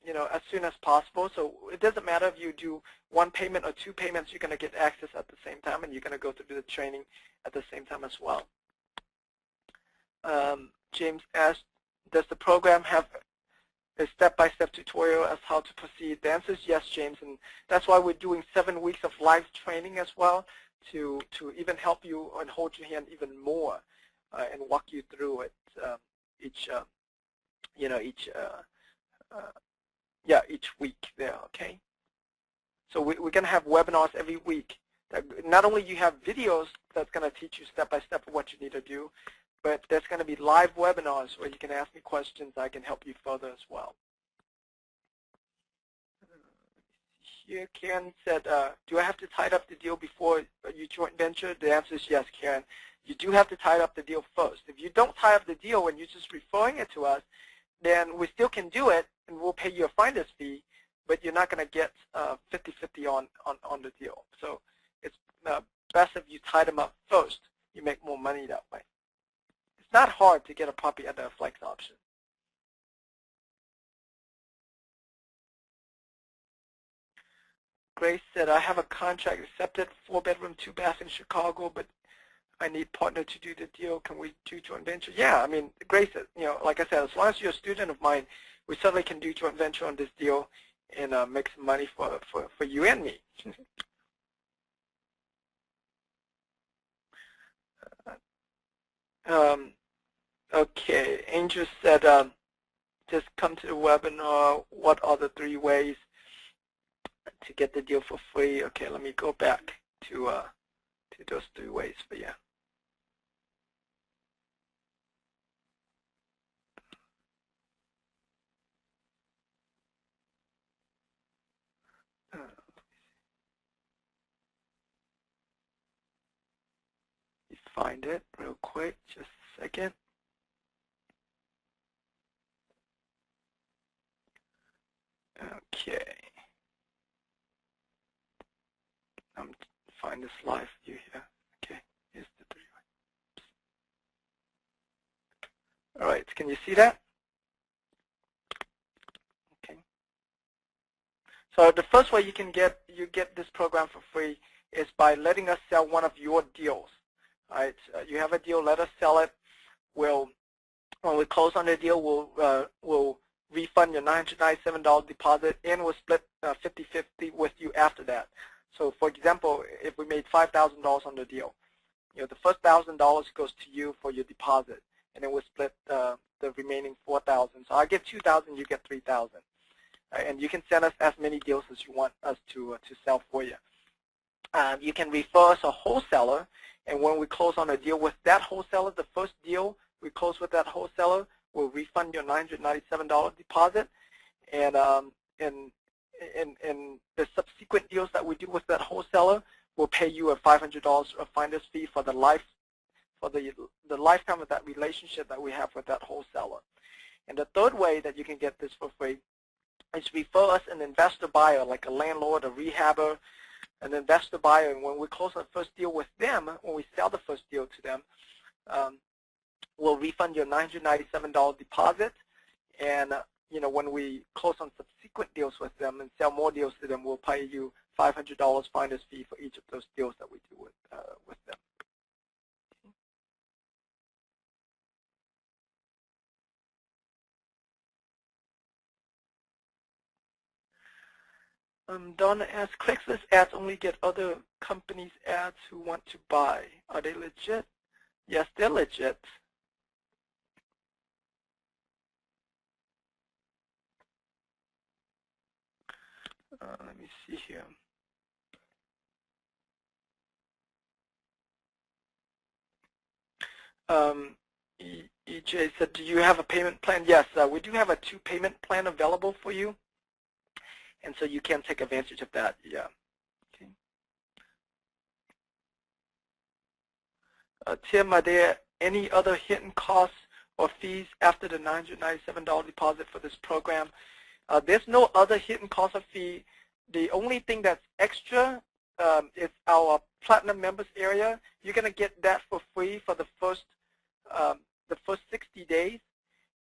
soon as possible. So it doesn't matter if you do one payment or two payments, you're going to get access at the same time, and you're going to go through the training at the same time as well. James asked, does the program have a step-by-step tutorial as how to proceed? The answer is yes, James, and that's why we're doing 7 weeks of live training as well to even help you and hold your hand even more and walk you through it each week there. Okay. So we're going to have webinars every week. That not only you have videos that's going to teach you step-by-step what you need to do, but there's going to be live webinars where you can ask me questions. I can help you further as well. Here, Karen said, do I have to tie up the deal before you joint venture? The answer is yes, Karen. You do have to tie up the deal first. If you don't tie up the deal and you're just referring it to us, then we still can do it, and we'll pay you a finder's fee, but you're not going to get 50-50 on the deal. So it's best if you tie them up first. You make more money that way. It's not hard to get a property under a flex option. Grace said, I have a contract accepted, 4-bedroom, 2-bath in Chicago, but I need partner to do the deal. Can we do joint venture? Yeah, I mean, Grace, like I said, as long as you're a student of mine, we certainly can do joint venture on this deal and make some money for you and me. Okay, Angel said, just come to the webinar. What are the 3 ways to get the deal for free? Okay, let me go back to those 3 ways for you. Find it real quick, just a second. Okay. I'm find this live view here. Okay, here's the 3 ways. All right, can you see that? Okay. So the first way you get this program for free is by letting us sell one of your deals. All right, you have a deal, let us sell it. When we close on the deal, we'll refund your $997 deposit, and we'll split 50-50 with you after that. So, for example, if we made $5,000 on the deal, the first $1,000 goes to you for your deposit, and then we'll split the remaining $4,000. So I get $2,000, you get $3,000, and you can send us as many deals as you want us to sell for you. You can refer us a wholesaler, and when we close on a deal with that wholesaler, the first deal we close with that wholesaler, we'll refund your $997 deposit, and the subsequent deals that we do with that wholesaler, we'll pay you a $500 finder's fee for the lifetime of that relationship that we have with that wholesaler. And the third way that you can get this for free is refer us an investor buyer, like a landlord, a rehabber, an investor buyer, and when we close the first deal with them, when we sell the first deal to them, we'll refund your $997 deposit, and when we close on subsequent deals with them and sell more deals to them, we'll pay you $500 finder's fee for each of those deals that we do with them. Donna asks, Craigslist ads only get other companies' ads who want to buy. Are they legit? Yes, they're legit. Let me see here. EJ said, do you have a payment plan? Yes, we do have a 2 payment plan available for you, and so you can take advantage of that. Yeah. Okay. Tim, are there any other hidden costs or fees after the $997 deposit for this program? There's no other hidden cost or fee. The only thing that's extra is our Platinum members area. You're going to get that for free for the first 60 days,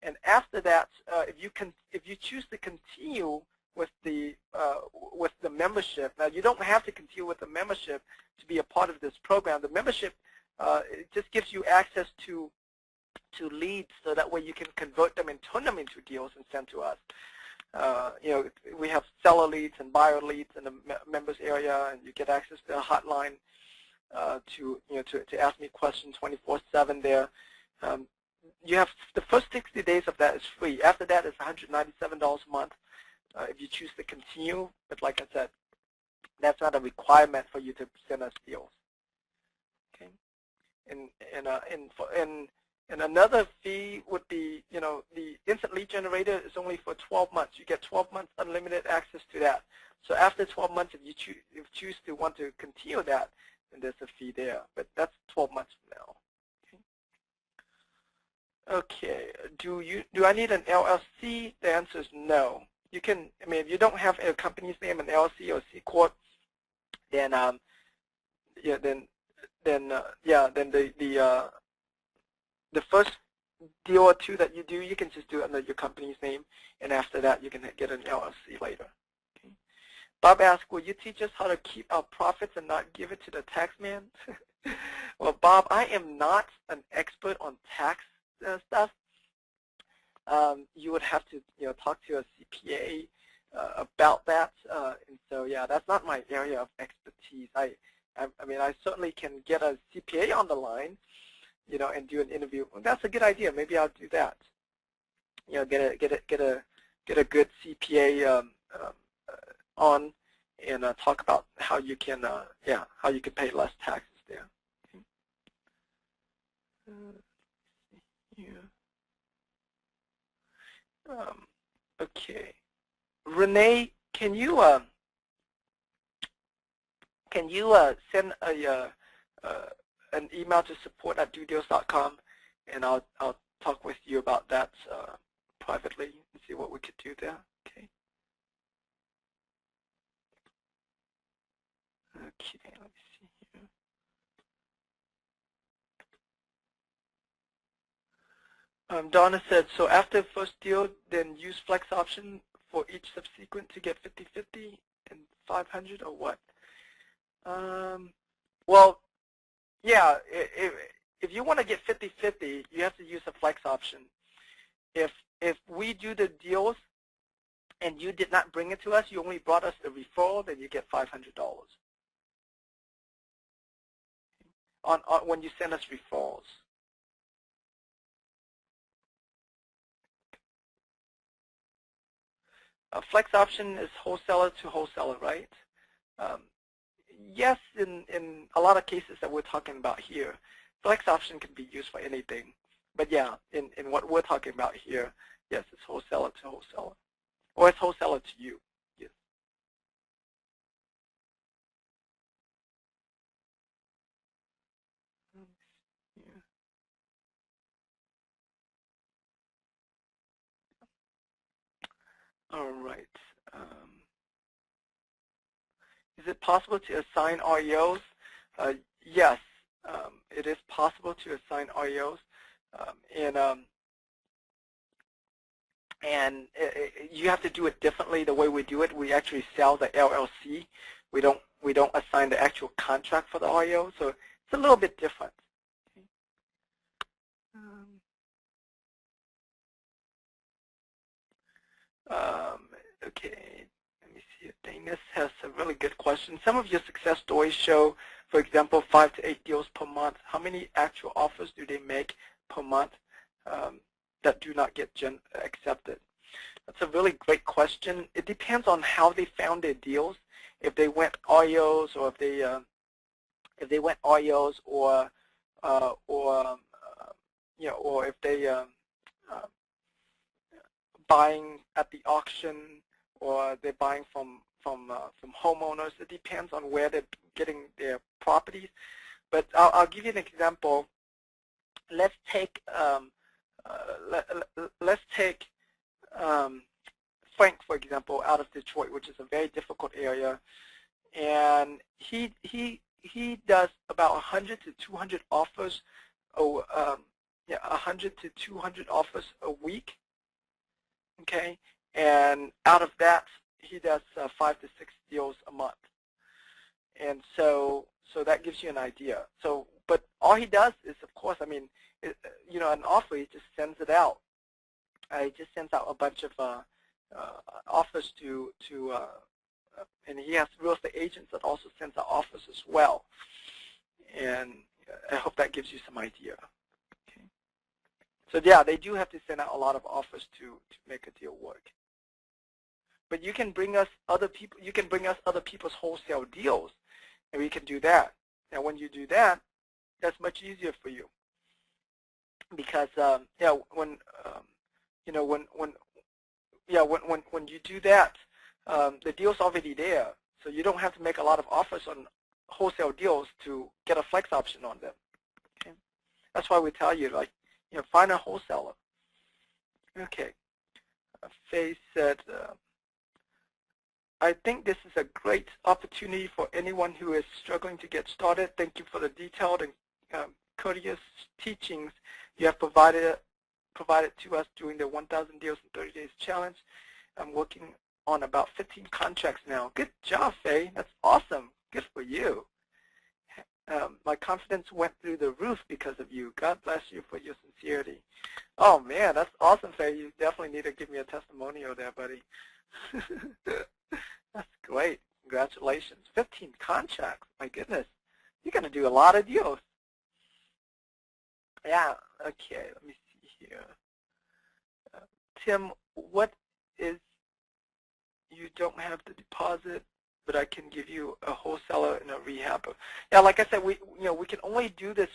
and after that, if you choose to continue with the membership, now you don't have to continue with the membership to be a part of this program. The membership it just gives you access to leads, so that way you can convert them and turn them into deals and send to us. We have seller leads and buyer leads in the members area, and you get access to a hotline to ask me questions 24/7 there. You have the first 60 days of that is free. After that, it's $197 a month if you choose to continue. But like I said, that's not a requirement for you to send us deals. Okay, and another fee would be, the instant lead generator is only for 12 months. You get 12 months unlimited access to that. So after 12 months, if you choose to want to continue that, then there's a fee there. But that's 12 months from now. Okay. Do I need an LLC? The answer is no. You can. I mean, if you don't have a company's name, an LLC or C corp, then the first deal or 2 that you do, you can just do it under your company's name, and after that, you can get an LLC later. Okay. Bob asked, will you teach us how to keep our profits and not give it to the tax man? Well, Bob, I am not an expert on tax stuff. You would have to talk to a CPA about that, and so yeah, that's not my area of expertise. I mean, I certainly can get a CPA on the line, and do an interview. Well, that's a good idea. Maybe I'll do that. Get a good CPA on and talk about how you can pay less taxes there. Okay. Renee, can you send an email to support@dodeals.com, and I'll talk with you about that privately and see what we could do there. Okay. Okay. Let me see here. Donna said, so after first deal, then use flex option for each subsequent to get 50-50 and 500 or what? Well, yeah, if you want to get 50-50, you have to use a flex option. If we do the deals and you did not bring it to us, you only brought us the referral, then you get $500 on when you send us referrals. A flex option is wholesaler to wholesaler, right? Yes, in a lot of cases that we're talking about here, flex option can be used for anything. But yeah, in what we're talking about here, yes, it's wholesaler to wholesaler. Or it's wholesaler to you. Yes. Yeah. All right. Is it possible to assign REOs? Yes, it is possible to assign REOs, and you have to do it differently. The way we do it, we actually sell the LLC. We don't assign the actual contract for the REO, so it's a little bit different. Okay, let me see. Danis has a really good question. Some of your success stories show, for example, 5 to 8 deals per month. How many actual offers do they make per month that do not get accepted? That's a really great question. It depends on how they found their deals. If they went REOs, or if they went REOs, or if they buying at the auction, or they're buying from homeowners. It depends on where they're getting their properties. But I'll give you an example. Let's take Frank, for example, out of Detroit, which is a very difficult area, and he does about 100 to 200 offers, 100 to 200 offers a week. Okay, and out of that, he does 5 to 6 deals a month, and so that gives you an idea. So, but all he does is, of course, I mean, an offer, he just sends it out. He just sends out a bunch of offers to and he has real estate agents that also sends out offers as well. And I hope that gives you some idea. Okay. So yeah, they do have to send out a lot of offers to make a deal work. But you can bring us other people. You can bring us other people's wholesale deals, and we can do that. And when you do that, that's much easier for you, because when you do that, the deal's already there, so you don't have to make a lot of offers on wholesale deals to get a flex option on them. Okay, that's why we tell you, like, find a wholesaler. Okay, Faye said, I think this is a great opportunity for anyone who is struggling to get started. Thank you for the detailed and courteous teachings you have provided to us during the 1,000 Deals in 30 Days Challenge. I'm working on about 15 contracts now. Good job, Faye. That's awesome. Good for you. My confidence went through the roof because of you. God bless you for your sincerity. Oh, man, that's awesome, Faye. You definitely need to give me a testimonial there, buddy. That's great. Congratulations. 15 contracts. My goodness. You're going to do a lot of deals. Yeah, okay, let me see here. Tim, what is, you don't have the deposit, but I can give you a wholesaler and a rehabber. Yeah, like I said, we can only do this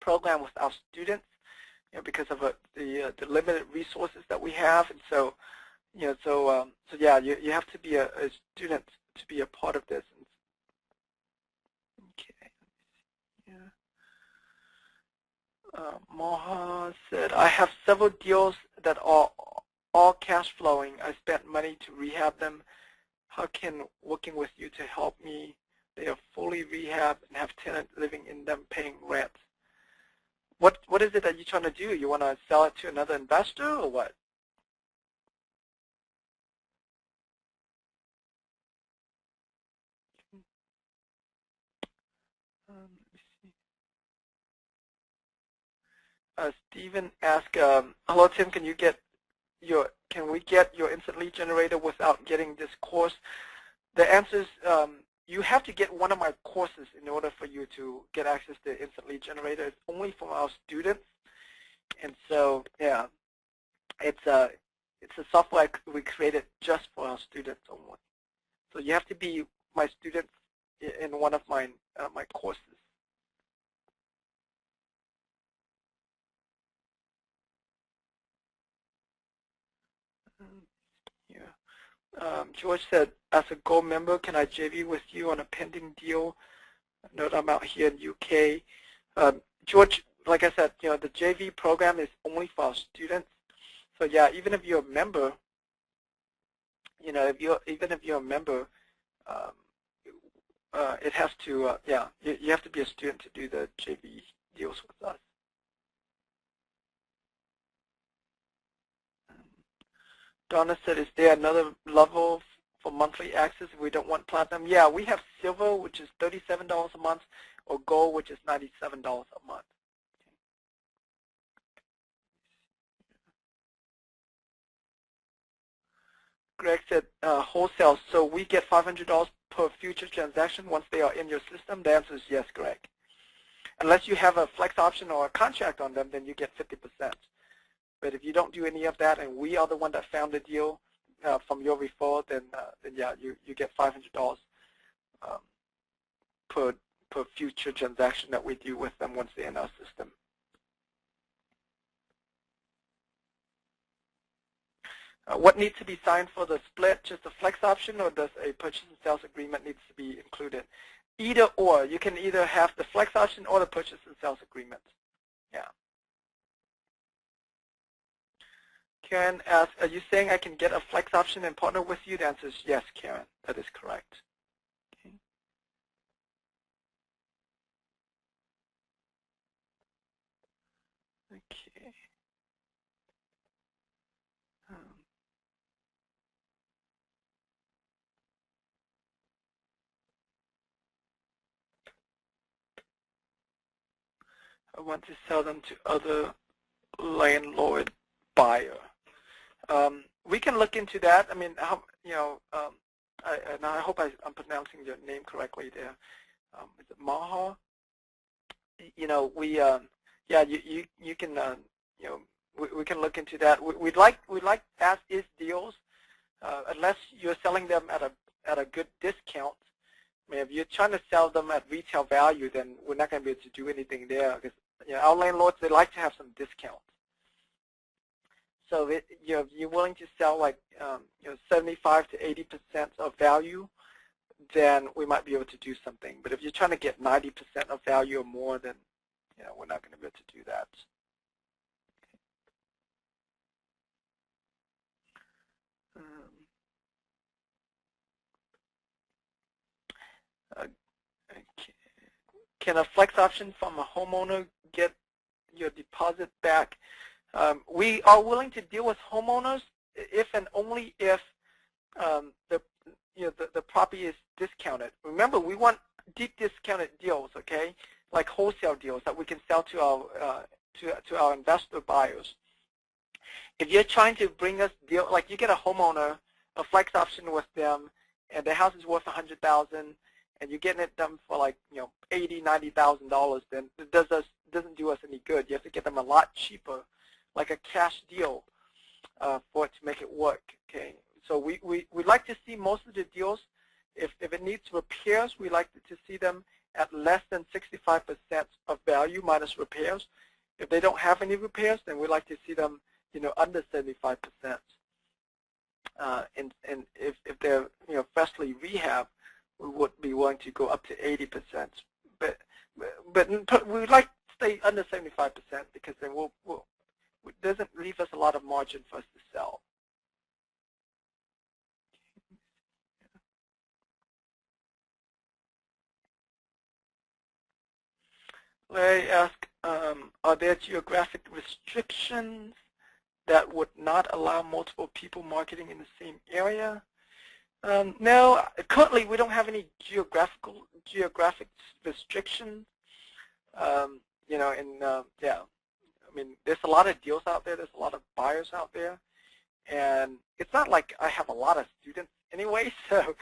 program with our students, because of the limited resources that we have, and so so yeah, you have to be a student to be a part of this. Okay. Yeah. Moha said, I have several deals that are all cash flowing. I spent money to rehab them. How can working with you to help me? They are fully rehabbed and have tenants living in them paying rent. What is it that you're trying to do? You want to sell it to another investor or what? Let me see. Stephen asked, hello Tim, can we get your instant lead generator without getting this course? The answer is you have to get one of my courses in order for you to get access to instant lead generator. It's only for our students, and so yeah, it's a software we created just for our students only. So you have to be my student in one of my my courses. Yeah. George said, as a gold member, can I JV with you on a pending deal? Note I'm out here in UK. George, like I said, the JV program is only for our students. So yeah, even if you're a member, even if you're a member, it has to, yeah, you have to be a student to do the JV deals with us. Donna said, is there another level for monthly access if we don't want platinum? Yeah, we have silver, which is $37 a month, or gold, which is $97 a month. Greg said wholesale, so we get $500 per future transaction once they are in your system. The answer is yes, Greg. Unless you have a flex option or a contract on them, then you get 50%. But if you don't do any of that, and we are the one that found the deal from your referral, then yeah, you get $500 per future transaction that we do with them once they're in our system. What needs to be signed for the split? Just a flex option, or does a purchase and sales agreement needs to be included? Either or. You can either have the flex option or the purchase and sales agreement. Yeah. Karen asks, are you saying I can get a flex option and partner with you? The answer is yes, Karen. That is correct. Okay. Okay. I want to sell them to other landlord buyer. We can look into that. I mean, and I hope I'm pronouncing your name correctly there. Is it Maha? Yeah, you can, we can look into that. We'd like as is deals, unless you're selling them at a good discount. I mean, if you're trying to sell them at retail value, then we're not going to be able to do anything there, because our landlords, they like to have some discounts. So if you're willing to sell like 75 to 80% of value, then we might be able to do something. But if you're trying to get 90% of value or more, then we're not going to be able to do that. Okay. Can a flex option from a homeowner get your deposit back? We are willing to deal with homeowners if and only if the property is discounted. Remember, we want deep discounted deals, okay, like wholesale deals that we can sell to our investor buyers. If you're trying to bring us deal, like you get a homeowner, a flex option with them, and the house is worth $100,000, and you're getting it done for like $80,000, $90,000, then doesn't do us any good. You have to get them a lot cheaper, like a cash deal, for it to make it work. Okay, so we like to see most of the deals. If it needs repairs, we like to see them at less than 65% of value minus repairs. If they don't have any repairs, then we like to see them, under 75%. And if they're, freshly rehab, we would be willing to go up to 80%. But we would like to stay under 75% because then it doesn't leave us a lot of margin for us to sell. Larry asked, are there geographic restrictions that would not allow multiple people marketing in the same area? No, currently we don't have any geographic restrictions. Yeah, I mean, there's a lot of deals out there. There's a lot of buyers out there, and it's not like I have a lot of students anyway. So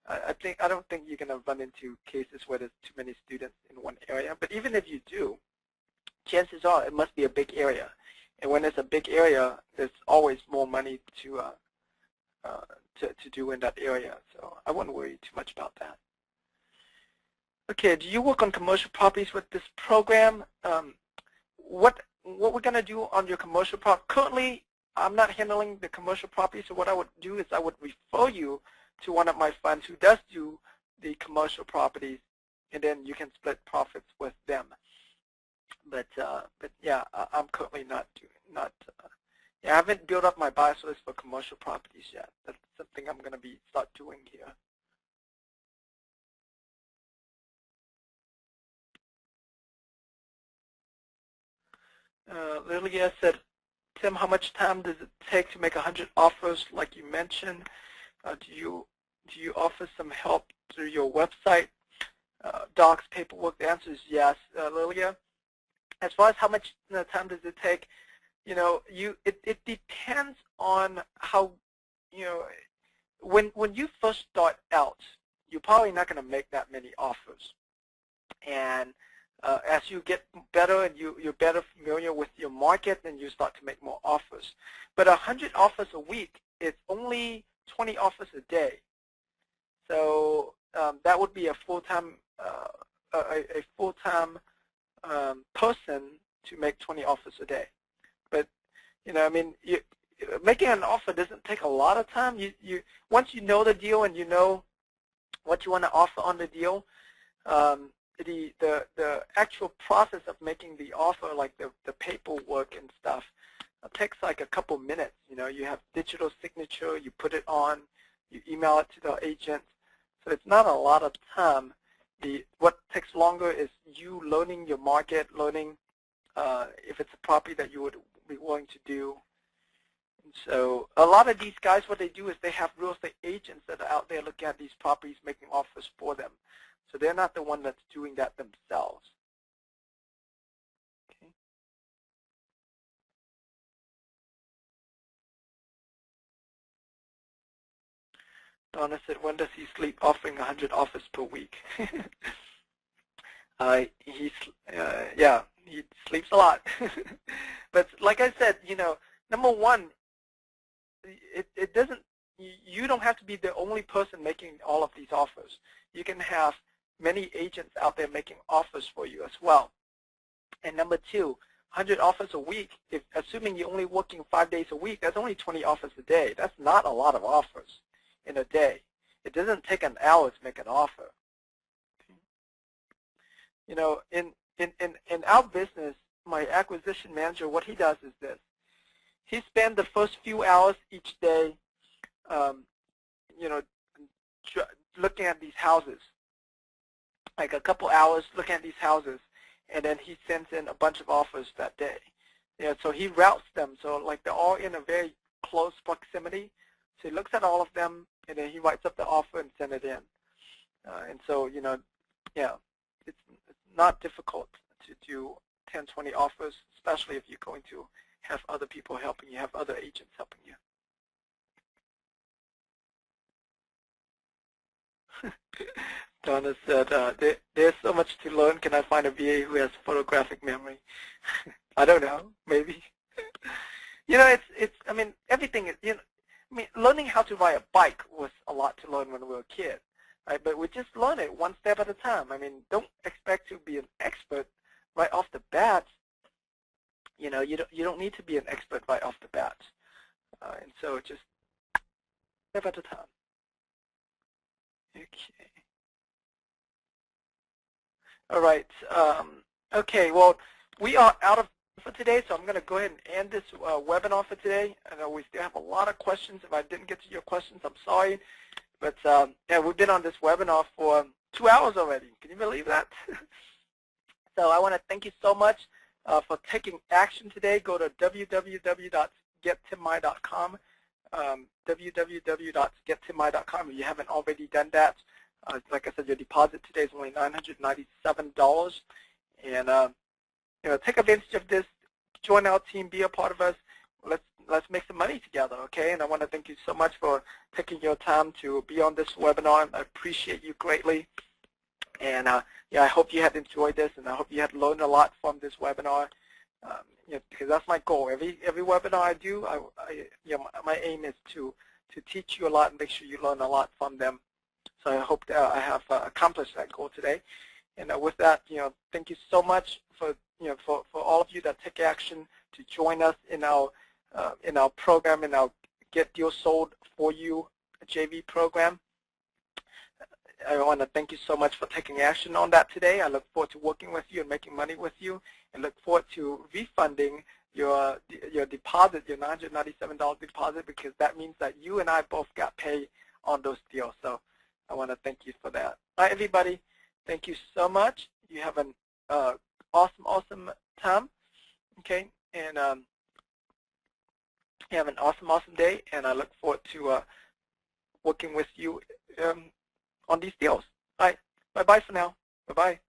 I don't think you're going to run into cases where there's too many students in one area. But even if you do, chances are it must be a big area. And when it's a big area, there's always more money to do in that area. So I wouldn't worry too much about that. Okay, do you work on commercial properties with this program? What we're going to do on your commercial property, currently I'm not handling the commercial property, so what I would do is I would refer you to one of my funds who does do the commercial properties, and then you can split profits with them. But yeah, I'm currently not I haven't built up my buyers list for commercial properties yet. That's something I'm going to start doing here. Lilia said, Tim, how much time does it take to make 100 offers like you mentioned? Do you offer some help through your website, docs, paperwork? The answer is yes, Lilia. As far as how much time does it take, it depends on how, when you first start out, you're probably not going to make that many offers. And as you get better and you're better familiar with your market, then you start to make more offers. But 100 offers a week is only 20 offers a day. So that would be a full-time person to make 20 offers a day. But I mean, making an offer doesn't take a lot of time. Once you know the deal and you know what you want to offer on the deal, the actual process of making the offer, like the paperwork and stuff, takes like a couple minutes. You have digital signature, you put it on, you email it to the agent. So it's not a lot of time. What takes longer is you learning your market, learning if it's a property that you would be willing to do. And so a lot of these guys, what they do is they have real estate agents that are out there looking at these properties, making offers for them. So they're not the one that's doing that themselves. Okay. Donna said, when does he sleep offering 100 offers per week? Yeah, he sleeps a lot. But like I said, number one, it doesn't, you don't have to be the only person making all of these offers. You can have many agents out there making offers for you as well. And number two, 100 offers a week, assuming you're only working 5 days a week, that's only 20 offers a day. That's not a lot of offers in a day. It doesn't take an hour to make an offer. In our business, my acquisition manager, what he does is this. He spends the first few hours each day, looking at these houses, like a couple hours looking at these houses, and then he sends in a bunch of offers that day. So he routes them, so like they're all in a very close proximity. So he looks at all of them, and then he writes up the offer and sends it in. And so, yeah, it's not difficult to do 10, 20 offers, especially if you're going to have other people helping you, have other agents helping you. Donna said, there's so much to learn. Can I find a VA who has photographic memory? I don't know. Maybe. You know, I mean, everything is, I mean, learning how to ride a bike was a lot to learn when we were a kid, right? But we just learn it one step at a time. I mean, don't expect to be an expert right off the bat. You know, you don't need to be an expert right off the bat. And so just step at a time. Okay. All right. Okay. Well, we are out of for today, so I'm going to go ahead and end this webinar for today. I know we still have a lot of questions. If I didn't get to your questions, I'm sorry. But yeah, we've been on this webinar for 2 hours already. Can you believe that? So I want to thank you so much for taking action today. Go to www.gettimmy.com, www.gettimmy.com. If you haven't already done that, like I said, your deposit today is only $997. And you know, take advantage of this. Join our team. Be a part of us. Let's make some money together, okay? And I want to thank you so much for taking your time to be on this webinar. I appreciate you greatly. And yeah, I hope you had enjoyed this, and I hope you had learned a lot from this webinar. You know, because that's my goal. Every webinar I do, you know, my aim is to teach you a lot and make sure you learn a lot from them. So I hope that I have accomplished that goal today. And with that, you know, thank you so much for for all of you that take action to join us in our program, in our Get Deals Sold for You JV program. I want to thank you so much for taking action on that today. I look forward to working with you and making money with you, and look forward to refunding your deposit, your $997 deposit, because that means that you and I both got paid on those deals. So I want to thank you for that. All right, everybody. Thank you so much. You have an awesome time, okay? And you have an awesome day, and I look forward to working with you on these deals. All right, bye-bye for now. Bye-bye.